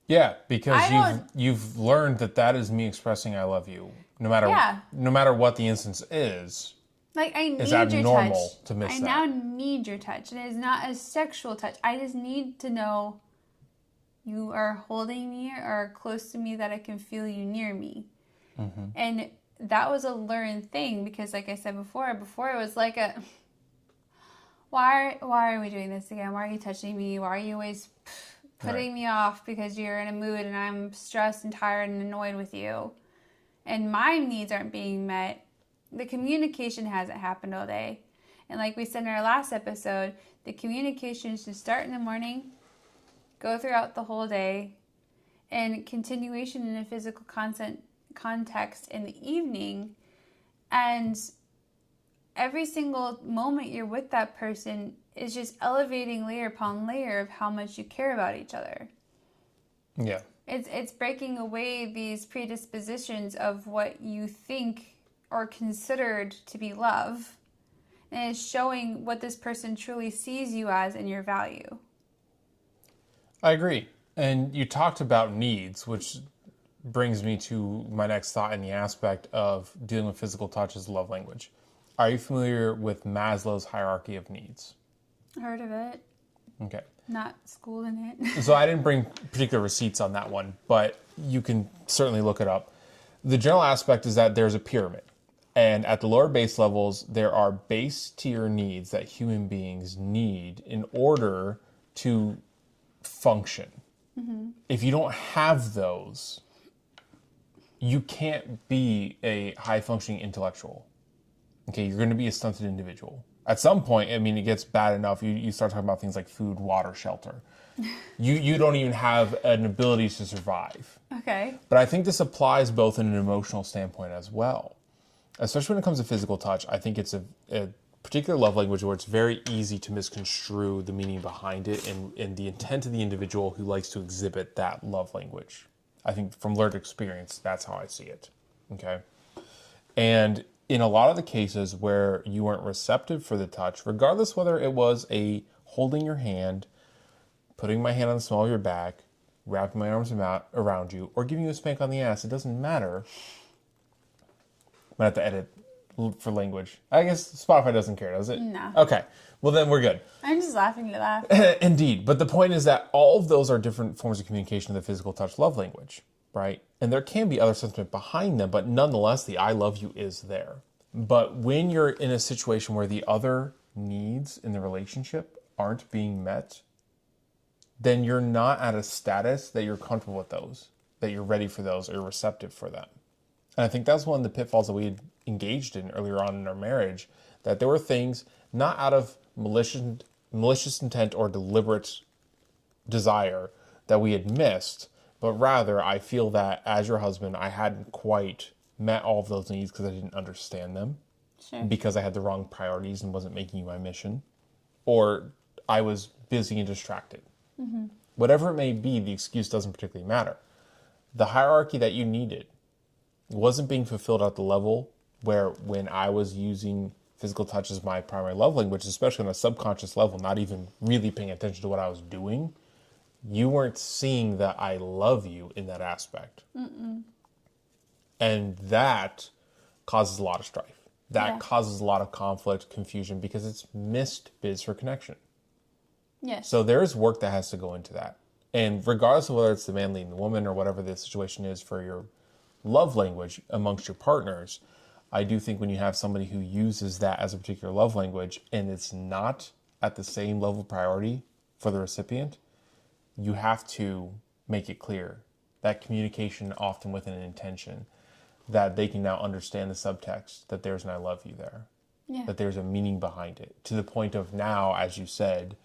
Yeah, because you've learned that is me expressing I love you, no matter what the instance is. Like, I need it's your abnormal touch. To miss I now need your touch. And it is not a sexual touch. I just need to know you are holding me or are close to me, that I can feel you near me. Mm-hmm. And that was a learned thing because, like I said before it was like a, why are we doing this again? Why are you touching me? Why are you always putting me off because you're in a mood and I'm stressed and tired and annoyed with you? And my needs aren't being met. The communication hasn't happened all day. And like we said in our last episode, the communication should start in the morning, go throughout the whole day, and continuation in a physical context in the evening. And every single moment you're with that person is just elevating layer upon layer of how much you care about each other. Yeah. It's breaking away these predispositions of what you think or considered to be love, and it's showing what this person truly sees you as and your value. I agree. And you talked about needs, which brings me to my next thought in the aspect of dealing with physical touch as love language. Are you familiar with Maslow's hierarchy of needs? Heard of it. Okay. Not schooled in it. So I didn't bring particular receipts on that one, but you can certainly look it up. The general aspect is that there's a pyramid. And at the lower base levels, there are base tier needs that human beings need in order to function. Mm-hmm. If you don't have those, you can't be a high functioning intellectual. Okay, you're going to be a stunted individual. At some point, I mean, it gets bad enough. You start talking about things like food, water, shelter. You don't even have an ability to survive. Okay. But I think this applies both in an emotional standpoint as well. especially when it comes to physical touch, I think it's a particular love language where it's very easy to misconstrue the meaning behind it and the intent of the individual who likes to exhibit that love language. I think from learned experience, that's how I see it. Okay. And in a lot of the cases where you weren't receptive for the touch, regardless whether it was a holding your hand, putting my hand on the small of your back, wrapping my arms around you, or giving you a spank on the ass, it doesn't matter. I'm gonna have to edit for language. I guess Spotify doesn't care, does it? No. Okay. Well, then we're good. I'm just laughing to laugh. Indeed. But the point is that all of those are different forms of communication of the physical touch love language, right? And there can be other sentiment behind them, but nonetheless, the I love you is there. But when you're in a situation where the other needs in the relationship aren't being met, then you're not at a status that you're comfortable with those, that you're ready for those, or you're receptive for them. And I think that's one of the pitfalls that we had engaged in earlier on in our marriage, that there were things not out of malicious intent or deliberate desire that we had missed, but rather I feel that as your husband, I hadn't quite met all of those needs because I didn't understand them, Sure. because I had the wrong priorities and wasn't making you my mission, or I was busy and distracted. Mm-hmm. Whatever it may be, the excuse doesn't particularly matter. The hierarchy that you needed wasn't being fulfilled at the level where when I was using physical touch as my primary love language, especially on a subconscious level, not even really paying attention to what I was doing, you weren't seeing that I love you in that aspect. Mm-mm. And that causes a lot of strife. That causes a lot of conflict, confusion, because it's missed bids for connection. Yes. So there's work that has to go into that. And regardless of whether it's the man leading the woman or whatever the situation is for your love language amongst your partners, I do think when you have somebody who uses that as a particular love language and it's not at the same level of priority for the recipient, you have to make it clear that communication often with an intention that they can now understand the subtext, that there's an I love you there, that there's a meaning behind it, to the point of now, as you said,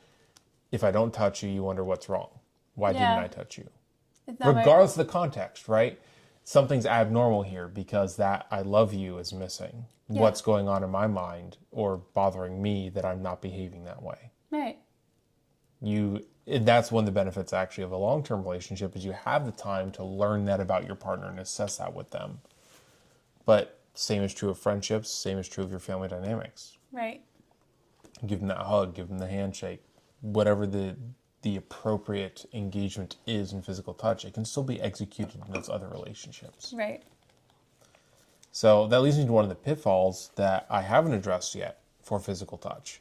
if I don't touch you, you wonder what's wrong. Why didn't I touch you? Regardless of the context, right? Something's abnormal here because that I love you is missing. Yeah. What's going on in my mind or bothering me that I'm not behaving that way? Right. That's one of the benefits actually of a long-term relationship is you have the time to learn that about your partner and assess that with them. But same is true of friendships, same is true of your family dynamics. Right. Give them that hug, give them the handshake, whatever the appropriate engagement is in physical touch, it can still be executed in those other relationships. Right. So that leads me to one of the pitfalls that I haven't addressed yet for physical touch,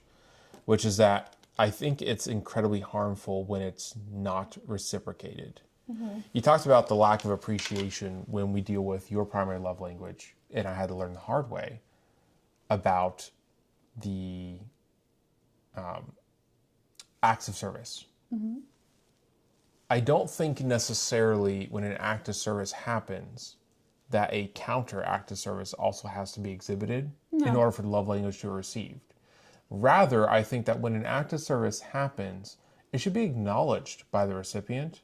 which is that I think it's incredibly harmful when it's not reciprocated. Mm-hmm. You talked about the lack of appreciation when we deal with your primary love language, and I had to learn the hard way about the acts of service. Mm-hmm. I don't think necessarily when an act of service happens that a counter act of service also has to be exhibited in order for the love language to be received. Rather, I think that when an act of service happens, it should be acknowledged by the recipient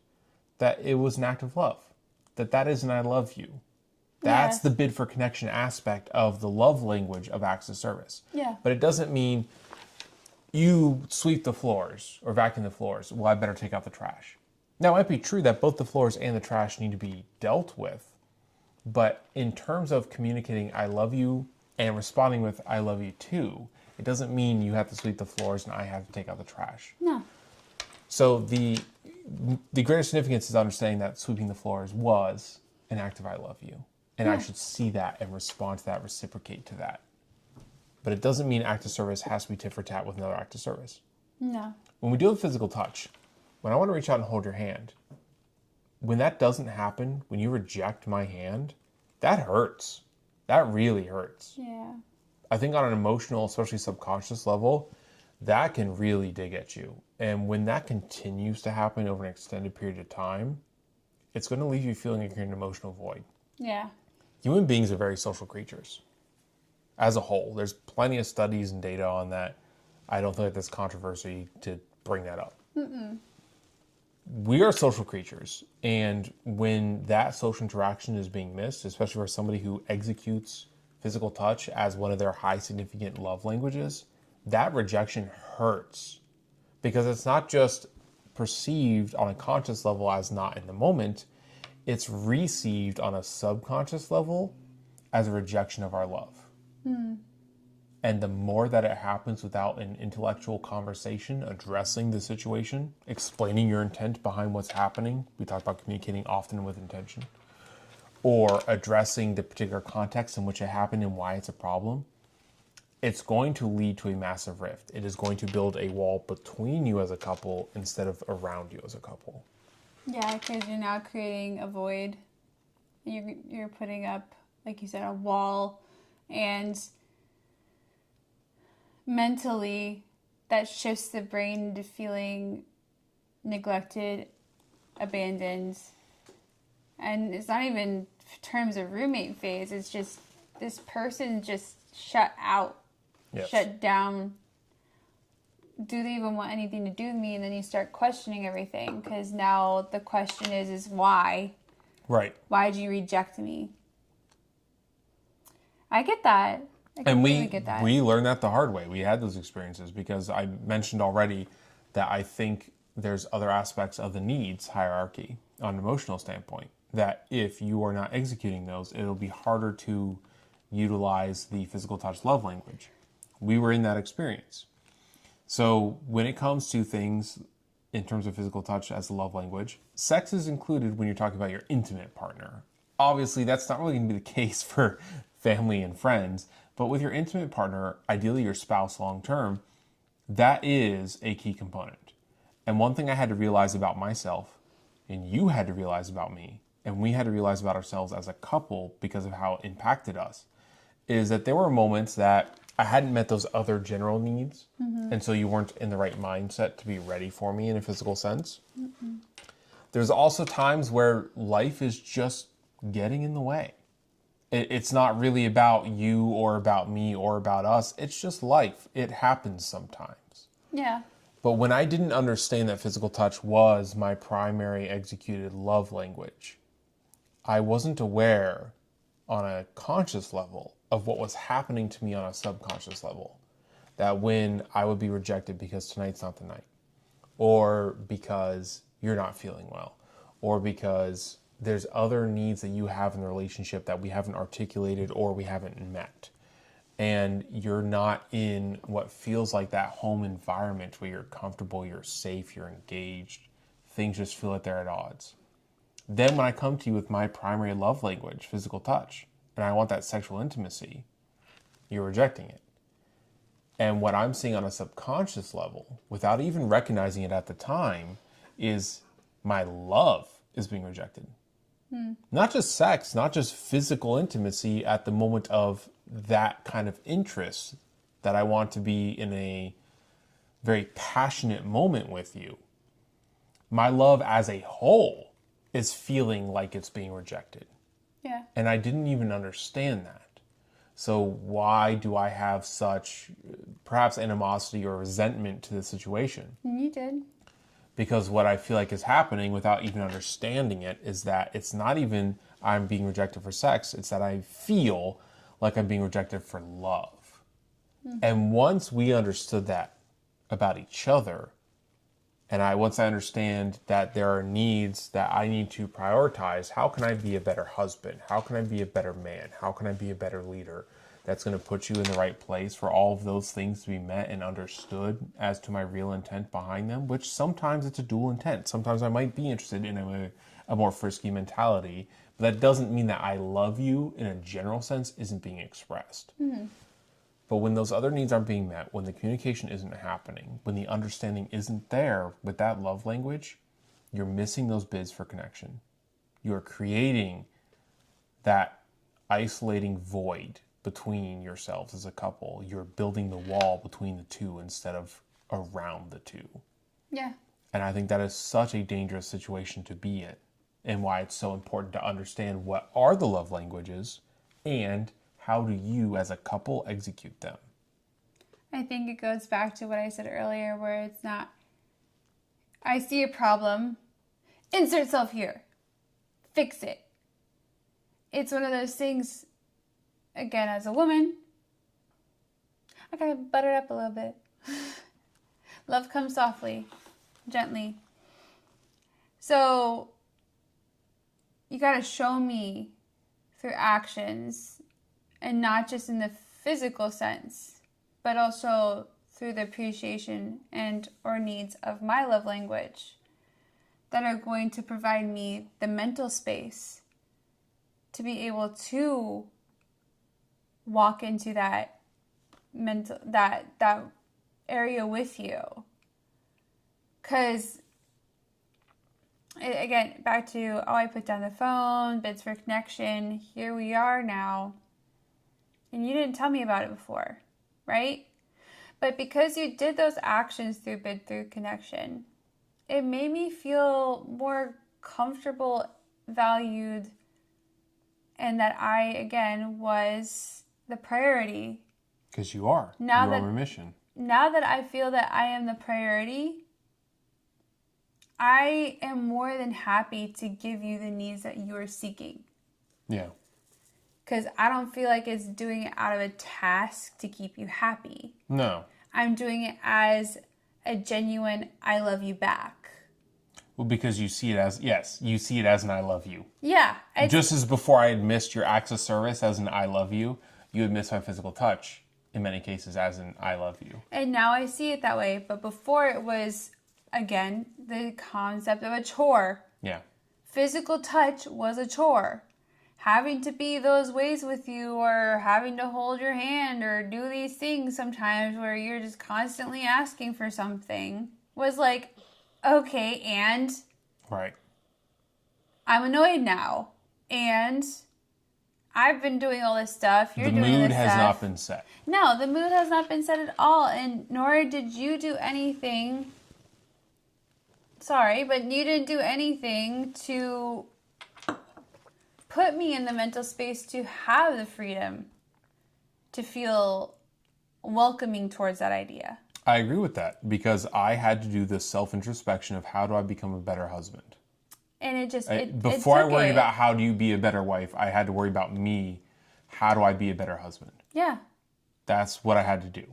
that it was an act of love, that is an I love you. That's the bid for connection aspect of the love language of acts of service. Yeah. But it doesn't mean you sweep the floors or vacuum the floors. Well, I better take out the trash. Now, it might be true that both the floors and the trash need to be dealt with. But in terms of communicating I love you and responding with I love you too, it doesn't mean you have to sweep the floors and I have to take out the trash. No. So the greater significance is understanding that sweeping the floors was an act of I love you. And I should see that and respond to that, reciprocate to that. But it doesn't mean act of service has to be tit for tat with another act of service. No. When we deal with physical touch, when I want to reach out and hold your hand, when that doesn't happen, when you reject my hand, that hurts. That really hurts. Yeah. I think on an emotional, especially subconscious level, that can really dig at you. And when that continues to happen over an extended period of time, it's going to leave you feeling like you're in an emotional void. Yeah. Human beings are very social creatures. As a whole, there's plenty of studies and data on that. I don't think that's controversy to bring that up. Mm-mm. We are social creatures, and when that social interaction is being missed, especially for somebody who executes physical touch as one of their high significant love languages, that rejection hurts because it's not just perceived on a conscious level as not in the moment, it's received on a subconscious level as a rejection of our love. And the more that it happens without an intellectual conversation addressing the situation, explaining your intent behind what's happening, we talk about communicating often with intention, or addressing the particular context in which it happened and why it's a problem, it's going to lead to a massive rift. It is going to build a wall between you as a couple instead of around you as a couple. Yeah, because you're now creating a void. You're putting up, like you said, a wall, and mentally that shifts the brain into feeling neglected, abandoned. And it's not even terms of roommate phase. It's just this person just shut out, Yes. shut down. Do they even want anything to do with me? And then you start questioning everything because now the question is why? Right. Why did you reject me? I get that. I And completely get that. we learned that the hard way. We had those experiences because I mentioned already that I think there's other aspects of the needs hierarchy on an emotional standpoint that if you are not executing those, it'll be harder to utilize the physical touch love language. We were in that experience. So when it comes to things in terms of physical touch as a love language, sex is included when you're talking about your intimate partner. Obviously, that's not really going to be the case for family and friends, but with your intimate partner, ideally your spouse long term, that is a key component. And one thing I had to realize about myself, and you had to realize about me, and we had to realize about ourselves as a couple because of how it impacted us, is that there were moments that I hadn't met those other general needs, and so you weren't in the right mindset to be ready for me in a physical sense. There's also times where life is just getting in the way. It's not really about you or about me or about us. It's just life. It happens sometimes. Yeah. But when I didn't understand that physical touch was my primary executed love language, I wasn't aware on a conscious level of what was happening to me on a subconscious level. That when I would be rejected because tonight's not the night, or because you're not feeling well, or because there's other needs that you have in the relationship that we haven't articulated or we haven't met. And you're not in what feels like that home environment where you're comfortable, you're safe, you're engaged. Things just feel like they're at odds. Then when I come to you with my primary love language, physical touch, and I want that sexual intimacy, you're rejecting it. And what I'm seeing on a subconscious level, without even recognizing it at the time, is my love is being rejected. Not just sex, not just physical intimacy at the moment of that kind of interest that I want to be in a very passionate moment with you. My love as a whole is feeling like it's being rejected. Yeah. And I didn't even understand that. So why do I have such perhaps animosity or resentment to the situation? You did. Because what I feel like is happening without even understanding it is that it's not even I'm being rejected for sex, it's that I feel like I'm being rejected for love. And once we understood that about each other, and once I understand that there are needs that I need to prioritize, how can I be a better husband? How can I be a better man? How can I be a better leader? That's going to put you in the right place for all of those things to be met and understood as to my real intent behind them, which sometimes it's a dual intent. Sometimes I might be interested in a more frisky mentality, but that doesn't mean that I love you in a general sense isn't being expressed. But when those other needs aren't being met, when the communication isn't happening, when the understanding isn't there with that love language, you're missing those bids for connection. You're creating that isolating void between yourselves as a couple. You're building the wall between the two instead of around the two. Yeah. And I think that is such a dangerous situation to be in, and why it's so important to understand what are the love languages and how do you as a couple execute them. I think it goes back to what I said earlier, where it's not, I see a problem, insert self here, fix it. It's one of those things, again, as a woman, I gotta butter it up a little bit. Love comes softly, gently. So you gotta show me through actions, and not just in the physical sense, but also through the appreciation and or needs of my love language that are going to provide me the mental space to be able to walk into that that area with you. Because again, back to, I put down the phone, bids for connection, here we are now, and you didn't tell me about it before, right? But because you did those actions through bid through connection, it made me feel more comfortable, valued, and that I, again, was the priority. Because you are. Now you that, are my mission. Now that I feel that I am the priority, I am more than happy to give you the needs that you are seeking. Yeah. Because I don't feel like it's doing it out of a task to keep you happy. No. I'm doing it as a genuine I love you back. Well, because you see it as, yes, you see it as an I love you. Yeah. Just as before I had missed your acts of service as an I love you, you would miss my physical touch in many cases as an I love you. And now I see it that way. But before it was, again, the concept of a chore. Yeah. Physical touch was a chore. Having to be those ways with you, or having to hold your hand, or do these things sometimes where you're just constantly asking for something, was like, okay, and Right. I'm annoyed now, and I've been doing all this stuff, you're doing this stuff. The mood has not been set. No, the mood has not been set at all, and nor did you do anything. Sorry, but you didn't do anything to put me in the mental space to have the freedom to feel welcoming towards that idea. I agree with that, because I had to do this self-introspection of how do I become a better husband. And it just, before I worried about how do you be a better wife, I had to worry about me. How do I be a better husband? Yeah. That's what I had to do.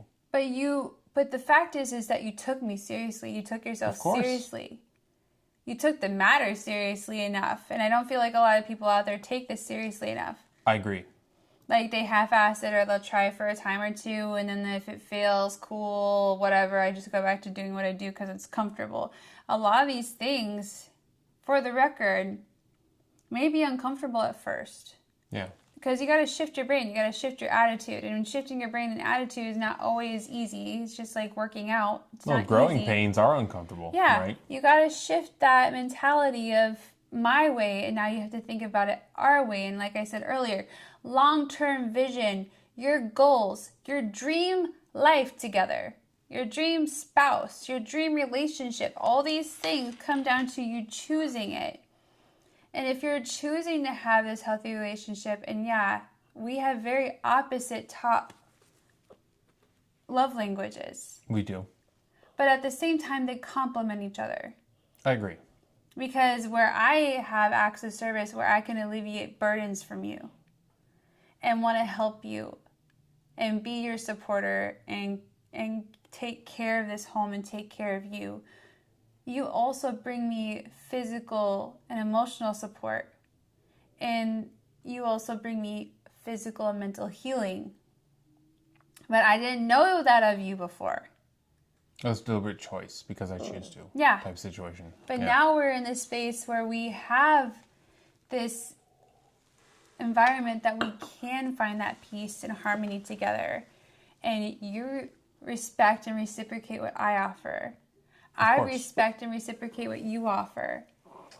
But the fact is that you took me seriously. You took yourself seriously. You took the matter seriously enough. And I don't feel like a lot of people out there take this seriously enough. I agree. Like, they half-ass it, or they'll try for a time or two, and then if it fails, cool, whatever, I just go back to doing what I do because it's comfortable. A lot of these things, for the record, may be uncomfortable at first. Yeah. Because you got to shift your brain. You got to shift your attitude. And shifting your brain and attitude is not always easy. It's just like working out. It's not growing easy. Pains are uncomfortable. Yeah. Right? You got to shift that mentality of my way, and now you have to think about it our way. And like I said earlier, long-term vision, your goals, your dream life together, your dream spouse, your dream relationship, all these things come down to you choosing it. And if you're choosing to have this healthy relationship, and yeah, we have very opposite top love languages. We do. But at the same time, they complement each other. I agree. Because where I have acts of service, where I can alleviate burdens from you and want to help you and be your supporter and take care of this home and take care of you, you also bring me physical and emotional support. And you also bring me physical and mental healing. But I didn't know that of you before. That was a deliberate choice because I choose to. Yeah. Type situation. But now we're in this space where we have this environment that we can find that peace and harmony together. And you respect and reciprocate what I offer. I respect and reciprocate what you offer.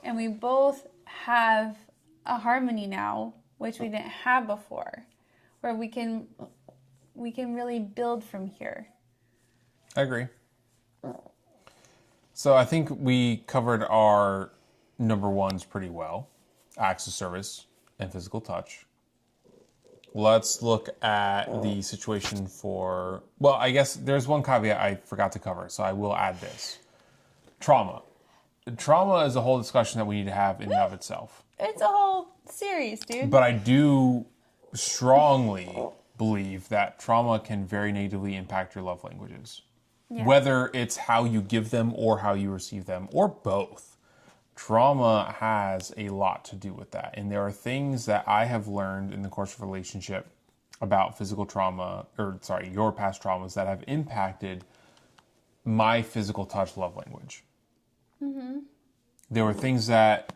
And we both have a harmony now, which we didn't have before, where we can really build from here. I agree. So I think we covered our number ones pretty well. Acts of service and physical touch. Let's look at the situation for, well, I guess there's one caveat I forgot to cover, so I will add this. Trauma. Trauma is a whole discussion that we need to have in and of itself. It's a whole series, dude. But I do strongly believe that trauma can very negatively impact your love languages. Yeah. Whether it's how you give them or how you receive them, or both. Trauma has a lot to do with that. And there are things that I have learned in the course of a relationship about physical trauma, your past traumas that have impacted my physical touch love language. There were things that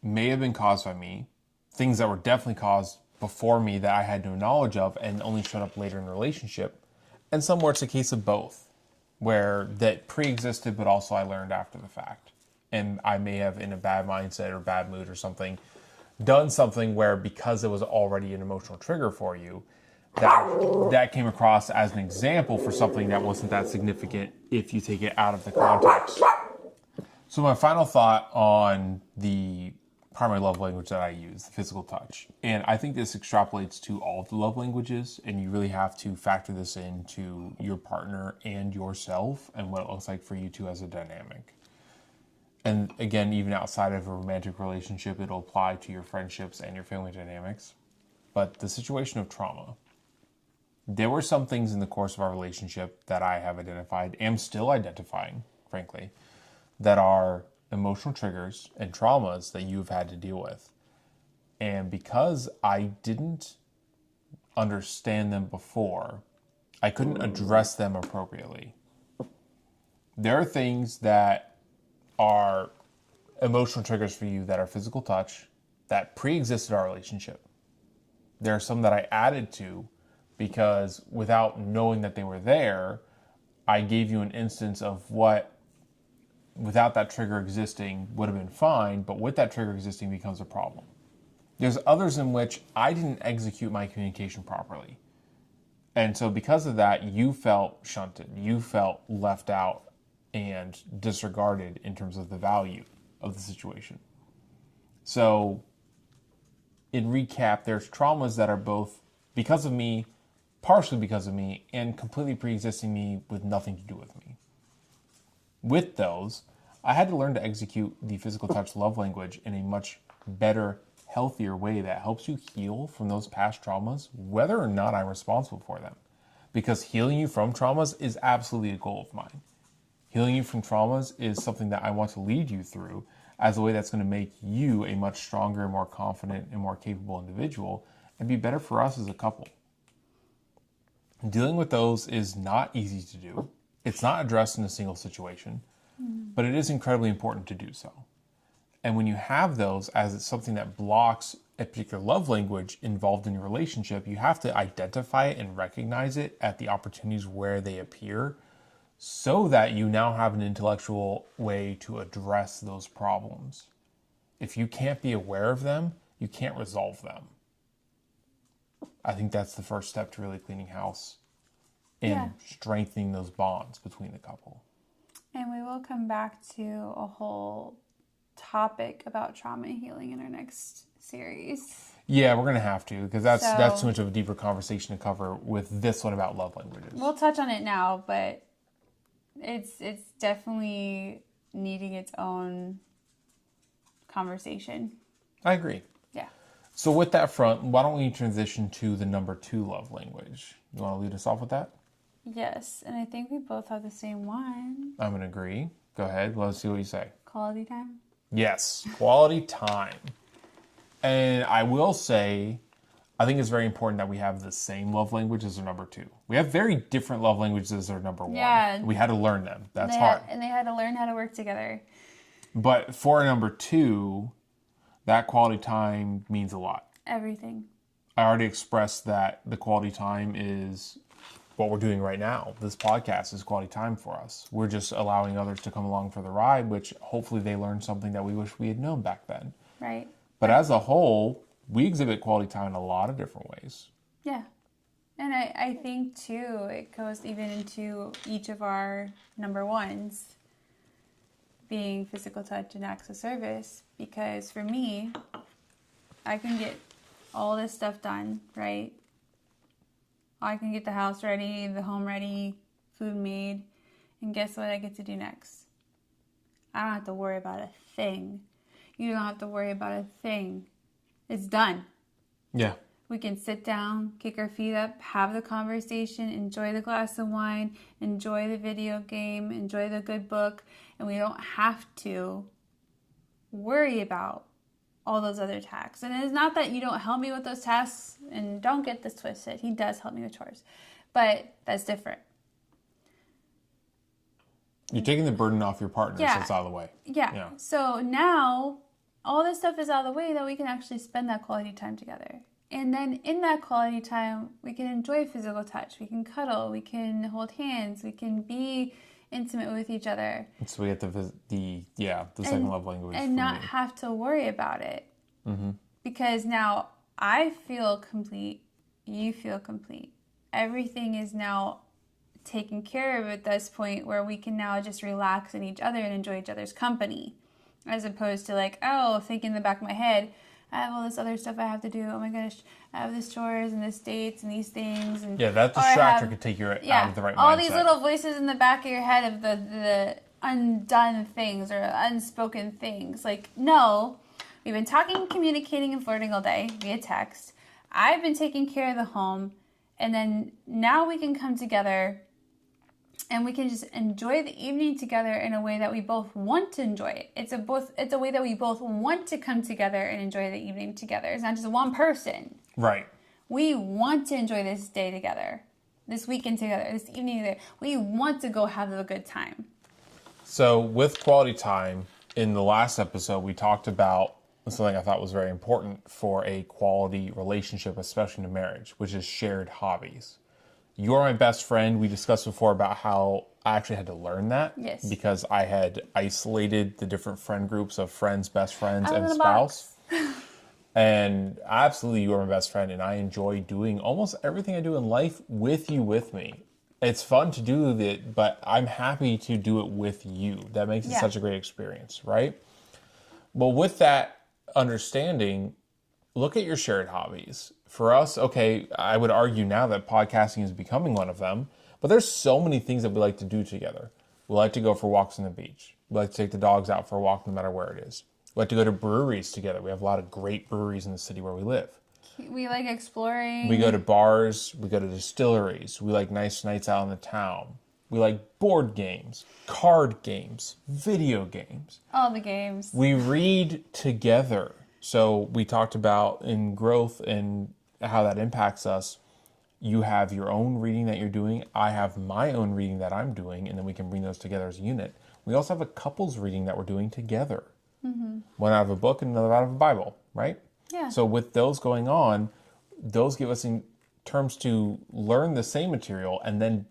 may have been caused by me, things that were definitely caused before me that I had no knowledge of and only showed up later in the relationship. And some where it's a case of both, where that pre-existed, but also I learned after the fact. And I may have, in a bad mindset or bad mood or something, done something where, because it was already an emotional trigger for you, that came across as an example for something that wasn't that significant if you take it out of the context. So my final thought on the primary love language that I use, the physical touch. And I think this extrapolates to all of the love languages, and you really have to factor this into your partner and yourself and what it looks like for you two as a dynamic. And again, even outside of a romantic relationship, it'll apply to your friendships and your family dynamics. But the situation of trauma. There were some things in the course of our relationship that I have identified, am still identifying, frankly, that are emotional triggers and traumas that you've had to deal with. And because I didn't understand them before, I couldn't address them appropriately. There are things that are emotional triggers for you that are physical touch that pre-existed our relationship. There are some that I added to because without knowing that they were there, I gave you an instance of what, without that trigger existing, would have been fine, but with that trigger existing becomes a problem. There's others in which I didn't execute my communication properly. And so because of that, you felt shunted. You felt left out and disregarded in terms of the value of the situation. So in recap, there's traumas that are both because of me, partially because of me, and completely pre-existing me with nothing to do with me. With those, I had to learn to execute the physical touch love language in a much better, healthier way that helps you heal from those past traumas, whether or not I'm responsible for them. Because healing you from traumas is absolutely a goal of mine. Healing you from traumas is something that I want to lead you through as a way that's going to make you a much stronger, more confident, and more capable individual and be better for us as a couple. Dealing with those is not easy to do. It's not addressed in a single situation, but it is incredibly important to do so. And when you have those as it's something that blocks a particular love language involved in your relationship, you have to identify it and recognize it at the opportunities where they appear so that you now have an intellectual way to address those problems. If you can't be aware of them, you can't resolve them. I think that's the first step to really cleaning house and strengthening those bonds between the couple. And we will come back to a whole topic about trauma healing in our next series. Yeah, we're going to have to, because that's too much of a deeper conversation to cover with this one about love languages. We'll touch on it now, but it's definitely needing its own conversation. I agree. Yeah. So with that front, why don't we transition to the number 2 love language? You want to lead us off with that? Yes, and I think we both have the same one. I'm going to agree. Go ahead. Let's see what you say. Quality time? Yes, quality time. And I will say, I think it's very important that we have the same love language as our number 2. We have very different love languages as our number 1. Yeah. We had to learn them. That's hard. And they had to learn how to work together. But for number 2, that quality time means a lot. Everything. I already expressed that the quality time is what we're doing right now. This podcast is quality time for us. We're just allowing others to come along for the ride, which hopefully they learn something that we wish we had known back then. Right. But as a whole, we exhibit quality time in a lot of different ways. Yeah. And I think, too, it goes even into each of our number 1s being physical touch and acts of service. Because for me, I can get all this stuff done, right? I can get the house ready, the home ready, food made. And guess what I get to do next? I don't have to worry about a thing. You don't have to worry about a thing. It's done. Yeah. We can sit down, kick our feet up, have the conversation, enjoy the glass of wine, enjoy the video game, enjoy the good book, and we don't have to worry about all those other tasks. And it's not that you don't help me with those tasks, and don't get this twisted. He does help me with chores, but that's different. You're taking the burden off your partner, Yeah. so it's out of the way. Yeah. So now all this stuff is out of the way that we can actually spend that quality time together. And then in that quality time, we can enjoy physical touch. We can cuddle. We can hold hands. We can be intimate with each other. And so we get the second love language. And not have to worry about it. Mm-hmm. Because now I feel complete. You feel complete. Everything is now taken care of at this point where we can now just relax in each other and enjoy each other's company. As opposed to like, thinking in the back of my head, I have all this other stuff I have to do. Oh my gosh, I have this chores and this dates and these things. And that distractor could take you out of the right all mindset. These little voices in the back of your head of the undone things or unspoken things. Like, no, we've been talking, communicating, and flirting all day via text. I've been taking care of the home. And then now we can come together and we can just enjoy the evening together in a way that we both want to enjoy it. It's a way that we both want to come together and enjoy the evening together. It's not just one person. Right. We want to enjoy this day together, this weekend together, this evening together. We want to go have a good time. So with quality time, in the last episode, we talked about something I thought was very important for a quality relationship, especially in a marriage, which is shared hobbies. You're my best friend. We discussed before about how I actually had to learn that. Yes. Because I had isolated the different friend groups of friends, best friends, and in a spouse. And absolutely, you are my best friend, and I enjoy doing almost everything I do in life with you with me. It's fun to do it, but I'm happy to do it with you. That makes it such a great experience, right? Well, with that understanding, look at your shared hobbies. For us, okay, I would argue now that podcasting is becoming one of them, but there's so many things that we like to do together. We like to go for walks on the beach. We like to take the dogs out for a walk no matter where it is. We like to go to breweries together. We have a lot of great breweries in the city where we live. We like exploring. We go to bars. We go to distilleries. We like nice nights out in the town. We like board games, card games, video games. All the games. We read together. So we talked about in growth and how that impacts us. You have your own reading that you're doing. I have my own reading that I'm doing, and then we can bring those together as a unit. We also have a couple's reading that we're doing together. Mm-hmm. One out of a book and another out of a Bible, right? Yeah. So with those going on, those give us in terms to learn the same material and then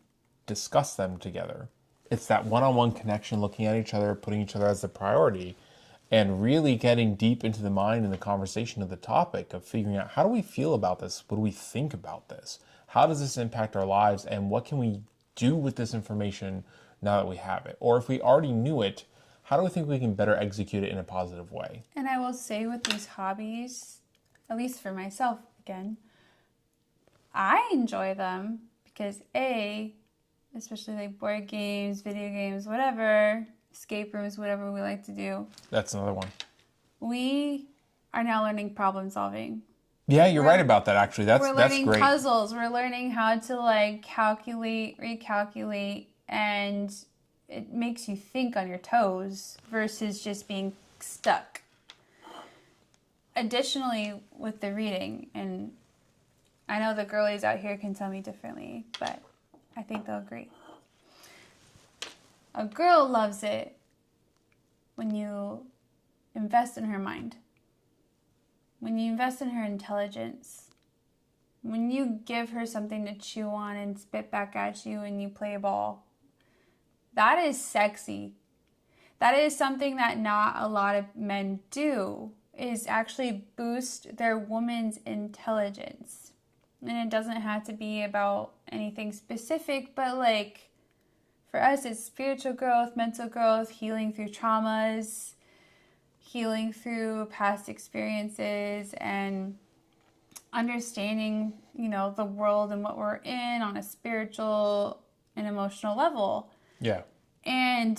discuss them together. It's that one-on-one connection, looking at each other, putting each other as the priority, and really getting deep into the mind and the conversation of the topic of figuring out, how do we feel about this? What do we think about this? How does this impact our lives? And what can we do with this information now that we have it? Or if we already knew it, how do we think we can better execute it in a positive way? And I will say with these hobbies, at least for myself again, I enjoy them because especially like board games, video games, whatever, escape rooms, whatever we like to do. That's another one. We are now learning problem solving. Yeah, you're right about that, actually. That's great. We're learning puzzles. We're learning how to like calculate, recalculate, and it makes you think on your toes versus just being stuck. Additionally, with the reading, and I know the girlies out here can tell me differently, but I think they'll agree. A girl loves it when you invest in her mind, when you invest in her intelligence, when you give her something to chew on and spit back at you and you play ball. That is sexy. That is something that not a lot of men do, is actually boost their woman's intelligence. And it doesn't have to be about anything specific, but like, for us, it's spiritual growth, mental growth, healing through traumas, healing through past experiences, and understanding, the world and what we're in on a spiritual and emotional level. Yeah. And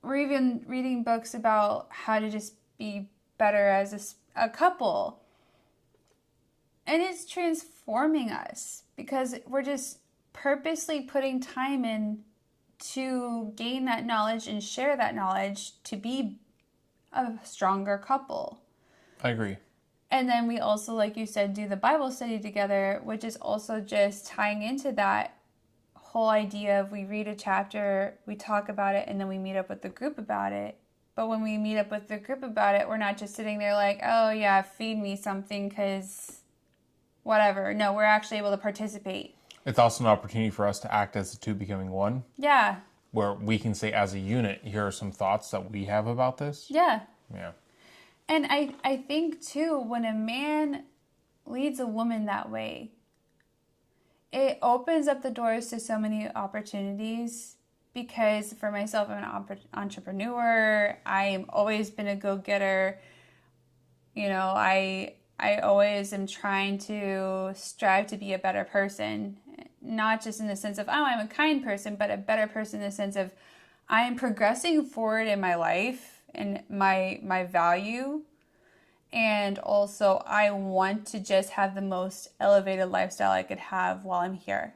we're even reading books about how to just be better as a couple. And it's transforming us because we're just purposely putting time in to gain that knowledge and share that knowledge to be a stronger couple. I agree. And then we also, like you said, do the Bible study together, which is also just tying into that whole idea of we read a chapter, we talk about it, and then we meet up with the group about it. But when we meet up with the group about it, we're not just sitting there like, oh yeah, feed me something because whatever. No, we're actually able to participate. It's also an opportunity for us to act as the two becoming one, Yeah. where we can say as a unit, here are some thoughts that we have about this. Yeah. Yeah. And I think too, when a man leads a woman that way, it opens up the doors to so many opportunities. Because for myself, I'm an entrepreneur. I've always been a go-getter. You know, I always am trying to strive to be a better person. Not just in the sense of, oh, I'm a kind person, but a better person in the sense of I am progressing forward in my life and my value. And also, I want to just have the most elevated lifestyle I could have while I'm here.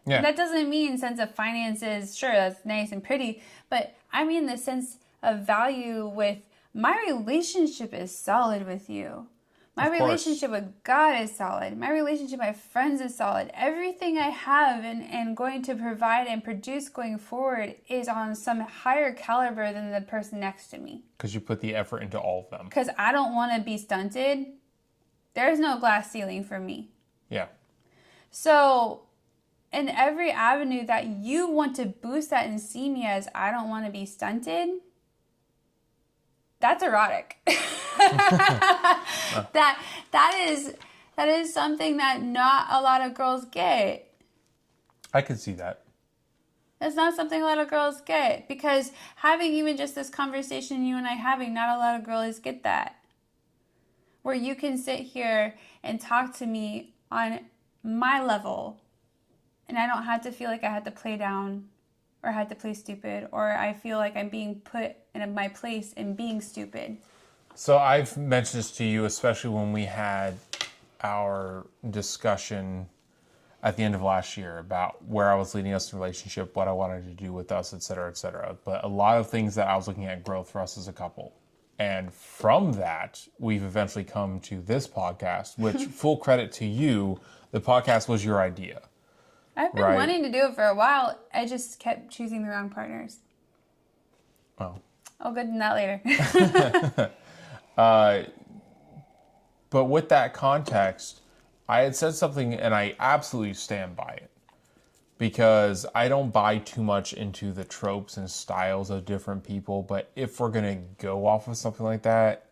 Yeah. That doesn't mean sense of finances. Sure, that's nice and pretty. But I mean the sense of value with my relationship is solid with you. My Of course. relationship with God is solid. My relationship with my friends is solid. Everything I have and going to provide and produce going forward is on some higher caliber than the person next to me. Because you put the effort into all of them. Because I don't want to be stunted. There's no glass ceiling for me. Yeah. So in every avenue that you want to boost that and see me as I don't want to be stunted, that's erotic. that is something that not a lot of girls get. I could see that. That's not something a lot of girls get, because having even just this conversation you and I having, not a lot of girls get that. Where you can sit here and talk to me on my level, and I don't have to feel like I had to play down or had to play stupid, or I feel like I'm being put in my place and being stupid. So I've mentioned this to you, especially when we had our discussion at the end of last year about where I was leading us in a relationship, what I wanted to do with us, et cetera, et cetera. But a lot of things that I was looking at growth for us as a couple. And from that, we've eventually come to this podcast, which full credit to you, the podcast was your idea. I've been wanting to do it for a while. I just kept choosing the wrong partners. Oh. I'll get into that later. But with that context, I had said something and I absolutely stand by it. Because I don't buy too much into the tropes and styles of different people. But if we're going to go off of something like that,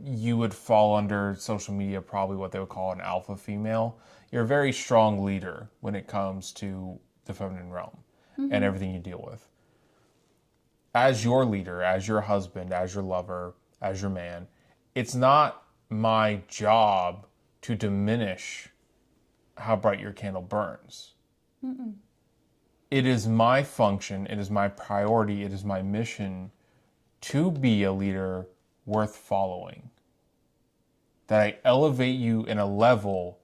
you would fall under social media probably what they would call an alpha female. You're a very strong leader when it comes to the feminine realm and everything you deal with. As your leader, as your husband, as your lover, as your man, it's not my job to diminish how bright your candle burns. Mm-mm. It is my function, it is my priority, it is my mission to be a leader worth following. That I elevate you in a level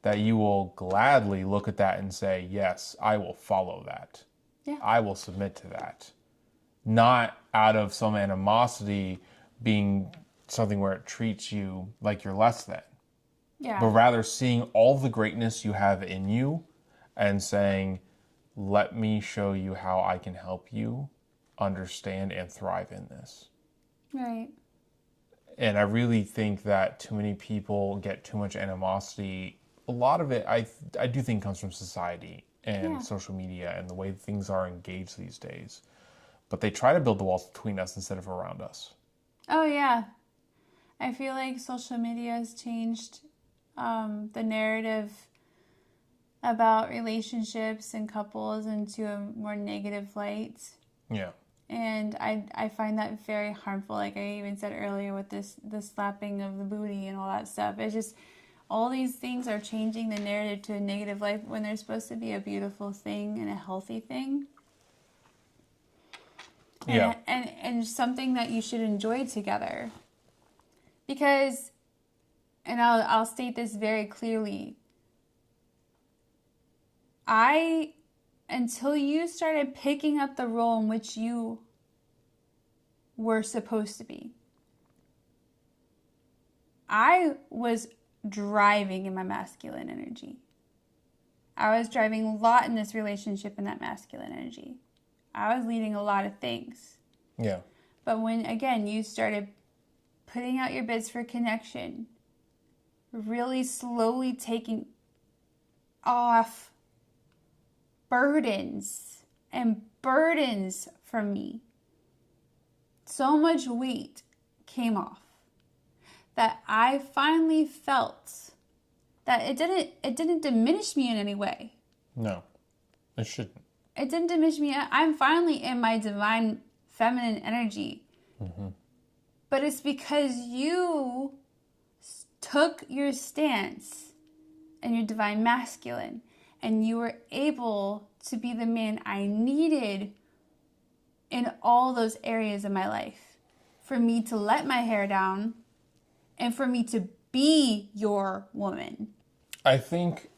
that you will gladly look at that and say, yes, I will follow that. Yeah. I will submit to that. Not out of some animosity being something where it treats you like you're less than. Yeah. But rather seeing all the greatness you have in you and saying, let me show you how I can help you understand and thrive in this. Right. And I really think that too many people get too much animosity. A lot of it, I do think, comes from society and social media and the way things are engaged these days. But they try to build the walls between us instead of around us. Oh, yeah. I feel like social media has changed the narrative about relationships and couples into a more negative light. Yeah. And I find that very harmful. Like I even said earlier with the slapping of the booty and all that stuff. It's just all these things are changing the narrative to a negative life when they're supposed to be a beautiful thing and a healthy thing. Yeah. And something that you should enjoy together. Because and I'll state this very clearly. Until you started picking up the role in which you were supposed to be, I was driving in my masculine energy. I was driving a lot in this relationship in that masculine energy. I was leading a lot of things. Yeah. But when, again, you started putting out your bids for connection, really slowly taking off burdens and burdens from me, so much weight came off that I finally felt that it didn't diminish me in any way. No, it shouldn't. It didn't diminish me. I'm finally in my divine feminine energy. Mm-hmm. But it's because you took your stance in your divine masculine and you were able to be the man I needed in all those areas of my life. For me to let my hair down and for me to be your woman. I think,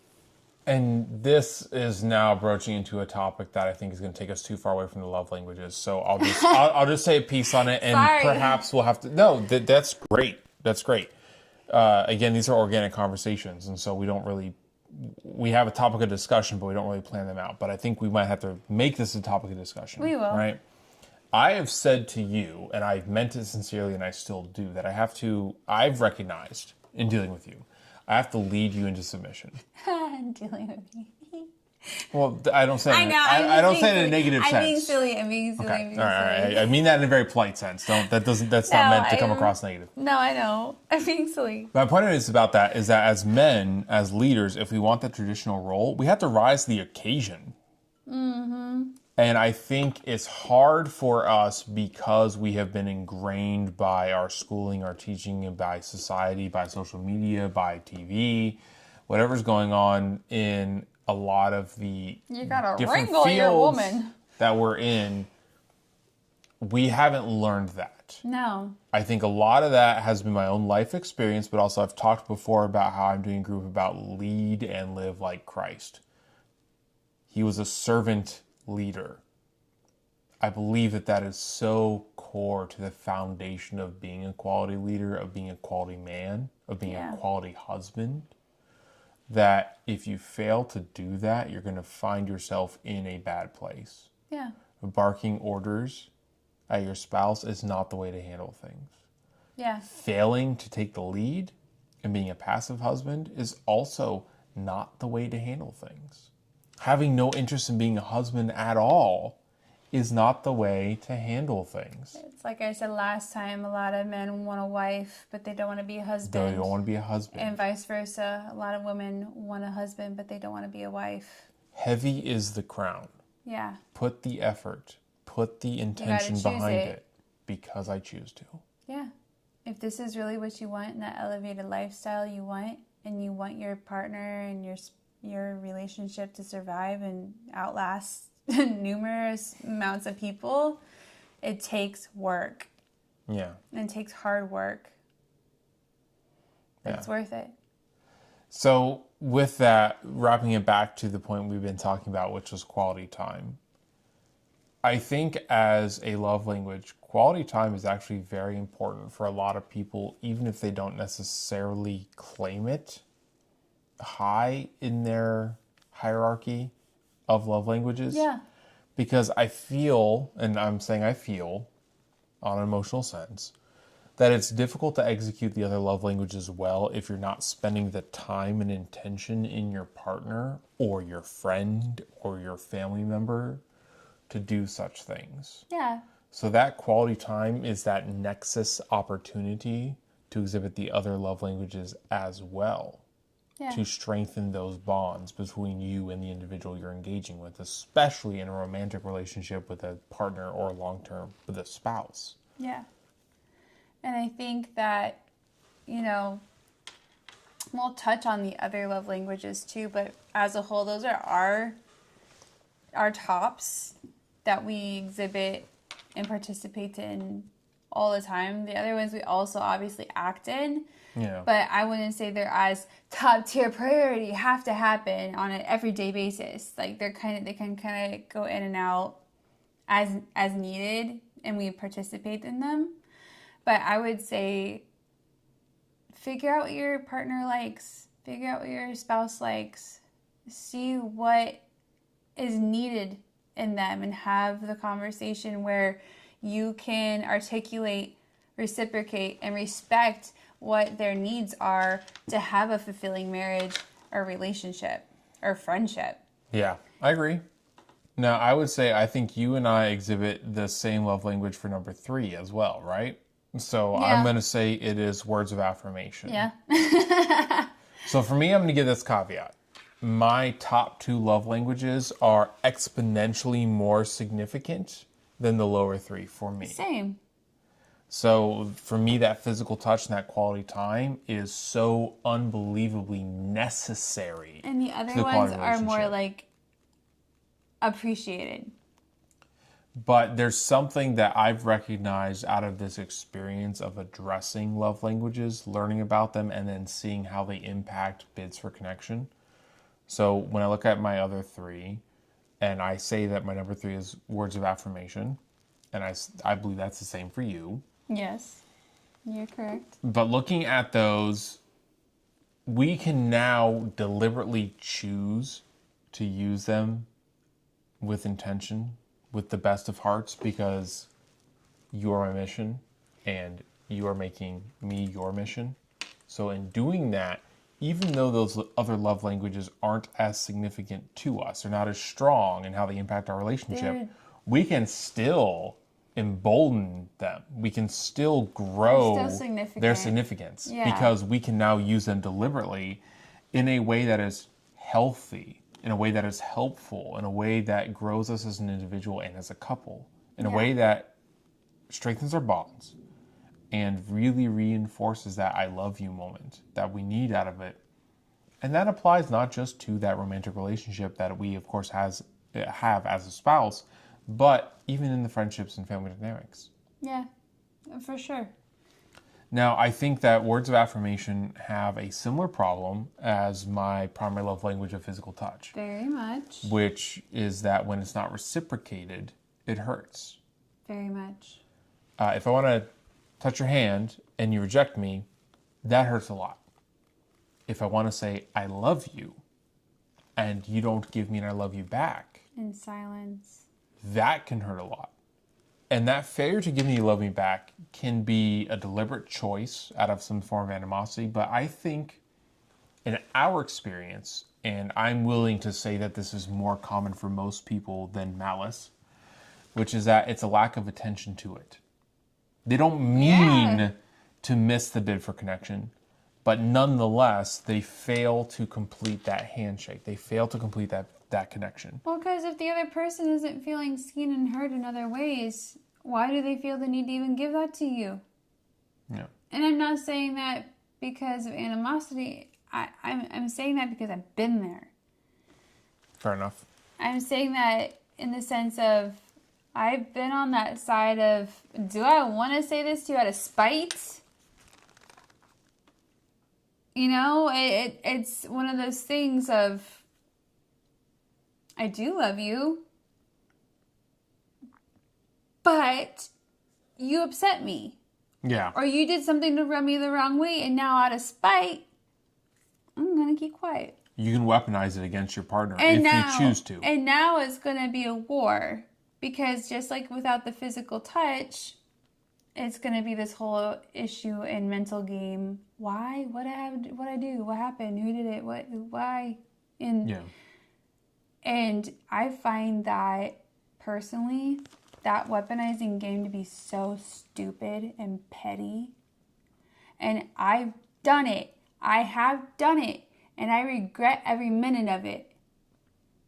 and this is now broaching into a topic that I think is going to take us too far away from the love languages. So I'll just I'll just say a piece on it, and Sorry. perhaps we'll have to. No, that's great. That's great. Again, these are organic conversations, and so we have a topic of discussion, but we don't really plan them out. But I think we might have to make this a topic of discussion. We will. Right? I have said to you, and I've meant it sincerely, and I still do, that I've recognized in dealing with you, I have to lead you into submission. Dealing with me. Well, I don't say I it. know. I don't say it in a negative sense. I'm being silly. I'm being silly. Okay. I'm being All right. silly. I mean that in a very polite sense. That's not No, meant to come across negative. No, I know. I'm being silly. My point is about that is that as men, as leaders, if we want the traditional role, we have to rise to the occasion. Mm-hmm. And I think it's hard for us because we have been ingrained by our schooling, our teaching, and by society, by social media, by TV, whatever's going on in a lot of the You gotta different wrangle your fields woman. that we're in. We haven't learned that. No. I think a lot of that has been my own life experience, but also I've talked before about how I'm doing a group about lead and live like Christ. He was a servant leader. I believe that is so core to the foundation of being a quality leader, of being a quality man, of being a quality husband, that if you fail to do that, you're going to find yourself in a bad place. Yeah. Barking orders at your spouse is not the way to handle things. Yeah. Failing to take the lead and being a passive husband is also not the way to handle things. Having no interest in being a husband at all is not the way to handle things. It's like I said last time, a lot of men want a wife, but they don't want to be a husband. They don't want to be a husband. And vice versa. A lot of women want a husband, but they don't want to be a wife. Heavy is the crown. Yeah. Put the effort, put the intention choose behind it. it because I choose to. Yeah. If this is really what you want and that elevated lifestyle you want, and you want your partner and your relationship to survive and outlast numerous amounts of people, it takes work. Yeah. And it takes hard work. But it's worth it. So with that, wrapping it back to the point we've been talking about, which was quality time. I think as a love language, quality time is actually very important for a lot of people, even if they don't necessarily claim it high in their hierarchy of love languages. Yeah. Because I feel, and I'm saying I feel on an emotional sense, that it's difficult to execute the other love languages well if you're not spending the time and intention in your partner or your friend or your family member to do such things. Yeah. So that quality time is that nexus opportunity to exhibit the other love languages as well. Yeah. To strengthen those bonds between you and the individual you're engaging with, especially in a romantic relationship with a partner or long-term with a spouse. Yeah. And I think that, we'll touch on the other love languages too, but as a whole, those are our tops that we exhibit and participate in all the time. The other ones we also obviously act in, Yeah. but I wouldn't say they're as top tier priority, have to happen on an everyday basis. Like they can kind of go in and out as needed, and we participate in them. But I would say figure out what your partner likes, figure out what your spouse likes, see what is needed in them, and have the conversation where you can articulate, reciprocate, and respect what their needs are to have a fulfilling marriage or relationship or friendship. Yeah, I agree. Now, I would say I think you and I exhibit the same love language for number 3 as well, right? So I'm Yeah. going to say it is words of affirmation. Yeah. So for me, I'm going to give this caveat. My top 2 love languages are exponentially more significant than the lower 3 for me. Same. So for me, that physical touch and that quality time is so unbelievably necessary. And the to other the ones quality are more relationship. like appreciated. But there's something that I've recognized out of this experience of addressing love languages, learning about them, and then seeing how they impact bids for connection. So when I look at my other 3, and I say that my number 3 is words of affirmation, and I believe that's the same for you. Yes. You're correct. But looking at those, we can now deliberately choose to use them with intention, with the best of hearts, because you are my mission and you are making me your mission. So in doing that, even though those other love languages aren't as significant to us, or not as strong in how they impact our relationship, They're- we can still embolden them. We can still grow They're still significant. their significance Yeah. because we can now use them deliberately in a way that is healthy, in a way that is helpful, in a way that grows us as an individual and as a couple, in a Yeah. way that strengthens our bonds and really reinforces that I love you moment that we need out of it. And that applies not just to that romantic relationship that we, of course, have as a spouse, but even in the friendships and family dynamics. Yeah, for sure. Now, I think that words of affirmation have a similar problem as my primary love language of physical touch, Very much. which is that when it's not reciprocated, it hurts. Very much. If I want to touch your hand and you reject me, that hurts a lot. If I want to say, I love you, and you don't give me an I love you back, In silence. that can hurt a lot. And that failure to give me love me back can be a deliberate choice out of some form of animosity. But I think in our experience, and I'm willing to say that this is more common for most people than malice, which is that it's a lack of attention to it. They don't mean Yeah. to miss the bid for connection, but nonetheless, they fail to complete that handshake. They fail to complete that connection. Well, because if the other person isn't feeling seen and heard in other ways, why do they feel the need to even give that to you? Yeah. And I'm not saying that because of animosity. I'm saying that because I've been there. Fair enough. I'm saying that in the sense of I've been on that side of, do I want to say this to you out of spite? You know, it's one of those things of, I do love you, but you upset me. Yeah. Or you did something to rub me the wrong way, and now out of spite, I'm going to keep quiet. You can weaponize it against your partner And if now, you choose to. And now it's going to be a war. Because just like without the physical touch, it's going to be this whole issue and mental game. Why? What I do? What happened? Who did it? What? Why? Yeah. And I find that personally, that weaponizing game to be so stupid and petty. And I've done it. I have done it. And I regret every minute of it.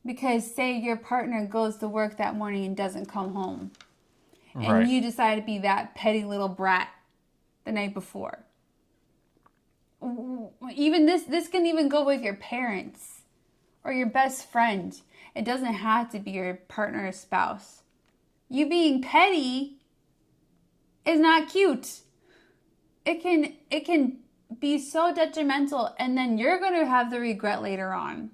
Because say your partner goes to work that morning and doesn't come home. And Right. you decide to be that petty little brat the night before. Even this can even go with your parents or your best friend. It doesn't have to be your partner or spouse. You being petty is not cute. It can be so detrimental, and then you're going to have the regret later on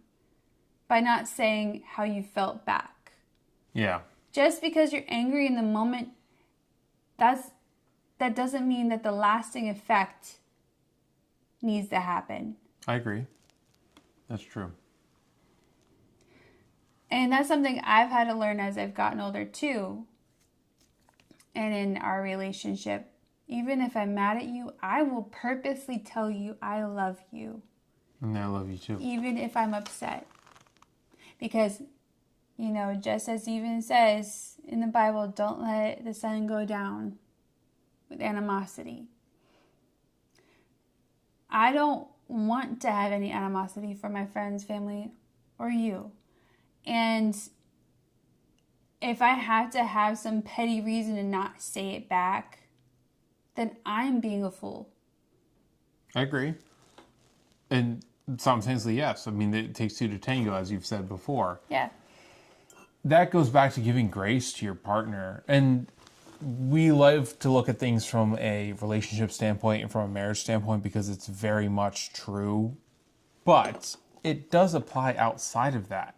by not saying how you felt back. Yeah. Just because you're angry in the moment, that doesn't mean that the lasting effect needs to happen. I agree. That's true. And that's something I've had to learn as I've gotten older too. And in our relationship, even if I'm mad at you, I will purposely tell you I love you. And I love you too. Even if I'm upset. Because, just as even says in the Bible, don't let the sun go down with animosity. I don't want to have any animosity for my friends, family, or you. And if I have to have some petty reason to not say it back, then I'm being a fool. I agree. And simultaneously, yes. I mean, it takes two to tango, as you've said before. Yeah. That goes back to giving grace to your partner. And we love to look at things from a relationship standpoint and from a marriage standpoint because it's very much true. But it does apply outside of that.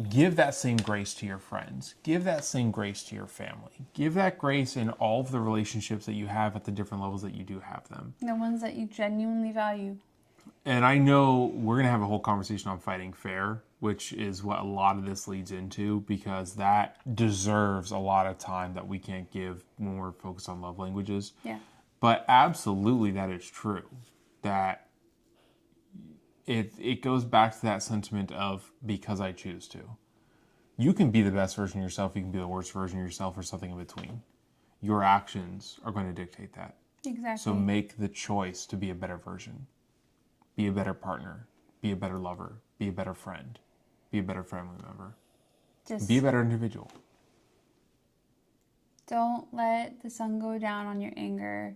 Give that same grace to your friends. Give that same grace to your family. Give that grace in all of the relationships that you have at the different levels that you do have them. The ones that you genuinely value. And I know we're going to have a whole conversation on fighting fair, which is what a lot of this leads into, because that deserves a lot of time that we can't give when we're focused on love languages. Yeah. But absolutely that is true. That it goes back to that sentiment of because I choose to. You can be the best version of yourself, you can be the worst version of yourself, or something in between. Your actions are going to dictate that. Exactly. So make the choice to be a better version. Be a better partner. Be a better lover. Be a better friend. Be a better family member. Just be a better individual. Don't let the sun go down on your anger.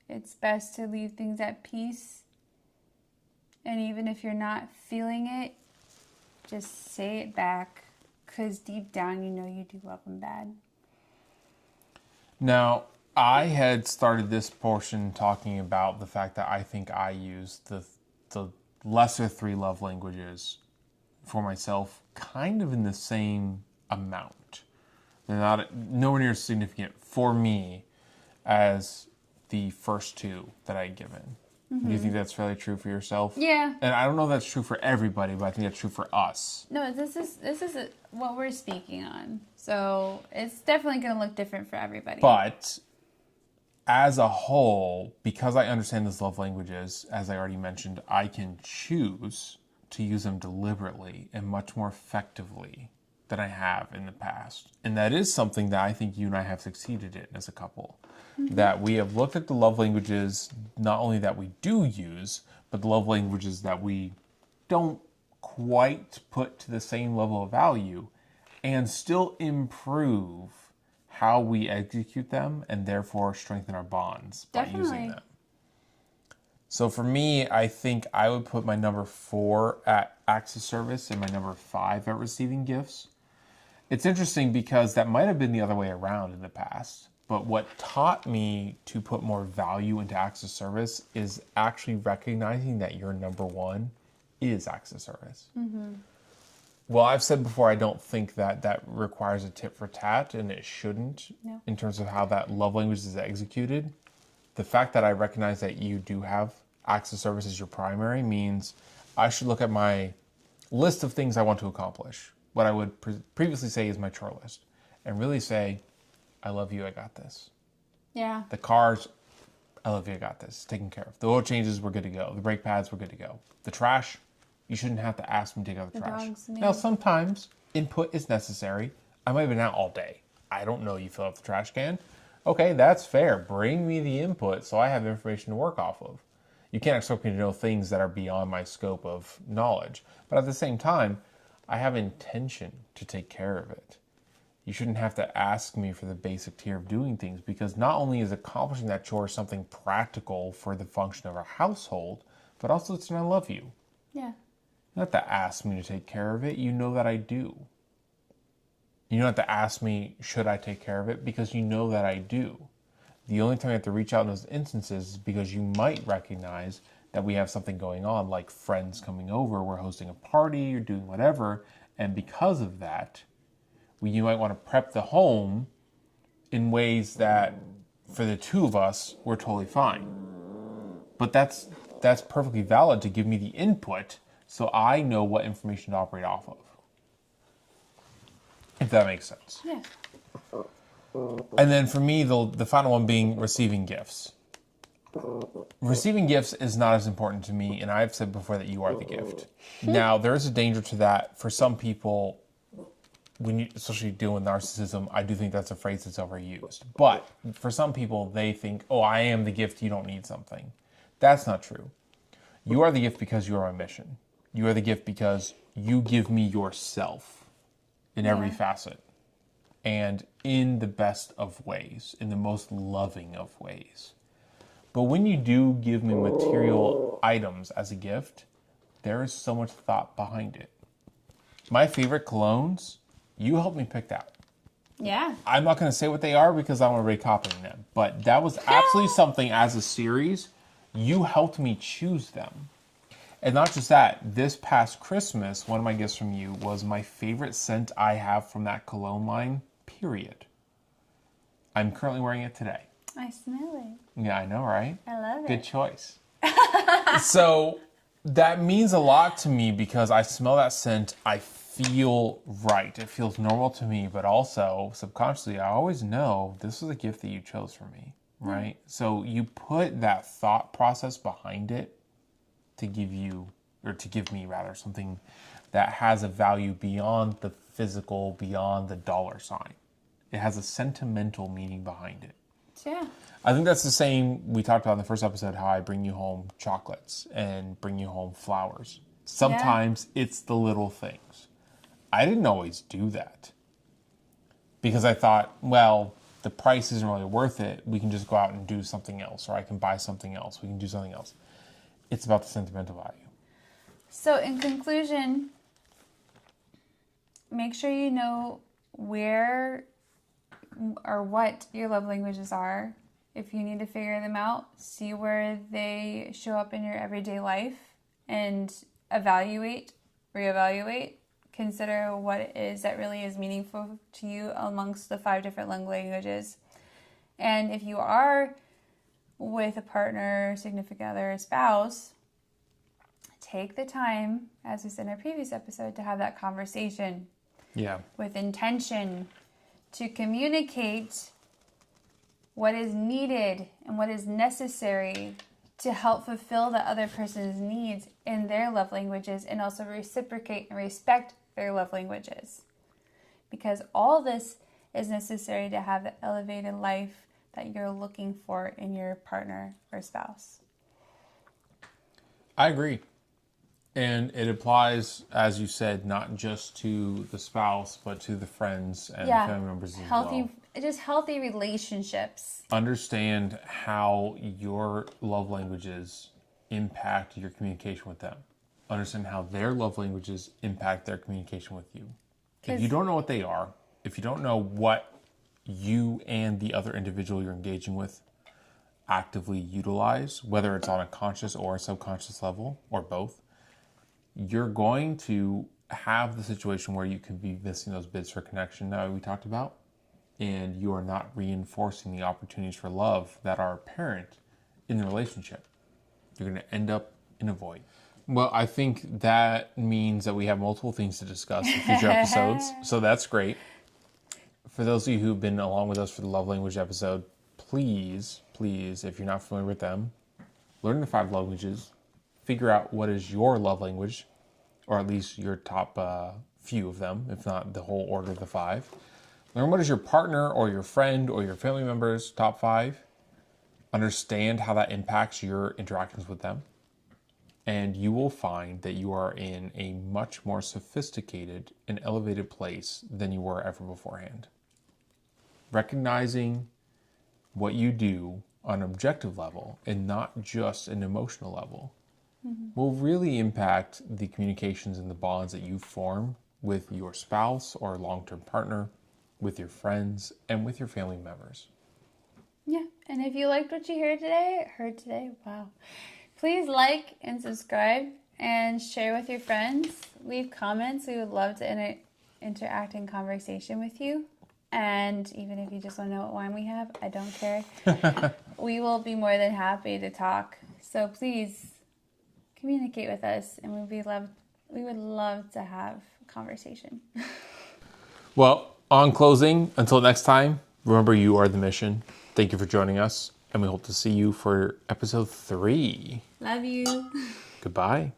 It's best to leave things at peace. And even if you're not feeling it, just say it back. Because deep down, you do love them bad. Now, I had started this portion talking about the fact that I think I use the lesser three love languages for myself kind of in the same amount. They're not nowhere near as significant for me as the first two that I had given. Mm-hmm. Do you think that's fairly true for yourself? Yeah. And I don't know if that's true for everybody, but I think that's true for us. No, this is what we're speaking on. So it's definitely going to look different for everybody. But as a whole, because I understand these love languages, as I already mentioned, I can choose to use them deliberately and much more effectively than I have in the past. And that is something that I think you and I have succeeded in as a couple. Mm-hmm. That we have looked at the love languages, not only that we do use, but the love languages that we don't quite put to the same level of value, and still improve how we execute them and therefore strengthen our bonds by using them. So for me, I think I would put my number 4 at acts of service and my number 5 at receiving gifts. It's interesting because that might have been the other way around in the past. But what taught me to put more value into acts of service is actually recognizing that your number 1 is acts of service. Mm-hmm. Well, I've said before, I don't think that requires a tit for tat, and it shouldn't in terms of how that love language is executed. The fact that I recognize that you do have acts of service as your primary means I should look at my list of things I want to accomplish, what I would previously say is my chore list, and really say, I love you, I got this. Yeah. The cars, I love you, I got this. It's taken care of. The oil changes, we're good to go. The brake pads, we're good to go. The trash, you shouldn't have to ask me to take out the trash. Dogs, now, sometimes input is necessary. I might have been out all day. I don't know you fill up the trash can. Okay, that's fair. Bring me the input so I have information to work off of. You can't expect me to know things that are beyond my scope of knowledge. But at the same time, I have intention to take care of it. You shouldn't have to ask me for the basic tier of doing things, because not only is accomplishing that chore something practical for the function of our household, but also it's an I love you. Yeah. You don't have to ask me to take care of it. You know that I do. You don't have to ask me, should I take care of it? Because you know that I do. The only time you have to reach out in those instances is because you might recognize that we have something going on, like friends coming over, we're hosting a party, or doing whatever, and because of that, you might want to prep the home in ways that, for the two of us, we're totally fine. But that's perfectly valid to give me the input so I know what information to operate off of. If that makes sense. Yeah. And then for me, the final one being receiving gifts. Receiving gifts is not as important to me, and I've said before that you are the gift. Now, there is a danger to that. For some people, when you, especially dealing with narcissism, I do think that's a phrase that's overused. But for some people, they think, oh, I am the gift, you don't need something. That's not true. You are the gift because you are my mission. You are the gift because you give me yourself in every facet. And in the best of ways, in the most loving of ways. But when you do give me material items as a gift, there is so much thought behind it. My favorite colognes, you helped me pick that. Yeah. I'm not going to say what they are because I'm already copying them. But that was absolutely something as a series, you helped me choose them. And not just that, this past Christmas, one of my gifts from you was my favorite scent I have from that cologne line, period. I'm currently wearing it today. I smell it. Yeah, I know, right? I love it. Good choice. So that means a lot to me because I smell that scent, I feel right. It feels normal to me, but also subconsciously, I always know this was a gift that you chose for me, right? So you put that thought process behind it to give you, or to give me rather, something that has a value beyond the physical, beyond the dollar sign. It has a sentimental meaning behind it. Yeah. I think that's the same we talked about in the first episode, how I bring you home chocolates and bring you home flowers. Sometimes it's the little things. I didn't always do that because I thought, well, the price isn't really worth it. We can just go out and do something else, or I can buy something else. We can do something else. It's about the sentimental value. So in conclusion, make sure you know where or what your love languages are. If you need to figure them out, see where they show up in your everyday life and evaluate, reevaluate, consider what it is that really is meaningful to you amongst the 5 different love languages. And if you are with a partner, significant other, spouse, take the time, as we said in our previous episode, to have that conversation. Yeah. With intention to communicate what is needed and what is necessary to help fulfill the other person's needs in their love languages, and also reciprocate and respect their love languages. Because all this is necessary to have the elevated life that you're looking for in your partner or spouse. I agree. And it applies, as you said, not just to the spouse, but to the friends and family members as well. Just healthy relationships. Understand how your love languages impact your communication with them. Understand how their love languages impact their communication with you. If you don't know what they are, if you don't know what you and the other individual you're engaging with actively utilize, whether it's on a conscious or a subconscious level, or both, you're going to have the situation where you could be missing those bids for connection that we talked about, and you are not reinforcing the opportunities for love that are apparent in the relationship. You're going to end up in a void. Well, I think that means that we have multiple things to discuss in future episodes, so that's great. For those of you who've been along with us for the love language episode, please, if you're not familiar with them, learn the 5 languages, figure out what is your love language, or at least your top few of them, if not the whole order of the 5. Learn what is your partner or your friend or your family member's top 5. Understand how that impacts your interactions with them. And you will find that you are in a much more sophisticated and elevated place than you were ever beforehand. Recognizing what you do on an objective level and not just an emotional level will really impact the communications and the bonds that you form with your spouse or long-term partner, with your friends, and with your family members. Yeah, And if you liked what you heard today, wow. Please like and subscribe and share with your friends. Leave comments. We would love to interact in conversation with you. And even if you just want to know what wine we have, I don't care. We will be more than happy to talk. So please communicate with us, and we would love to have a conversation. Well, on closing, until next time, remember you are the mission. Thank you for joining us, and we hope to see you for episode 3. Love you. Goodbye.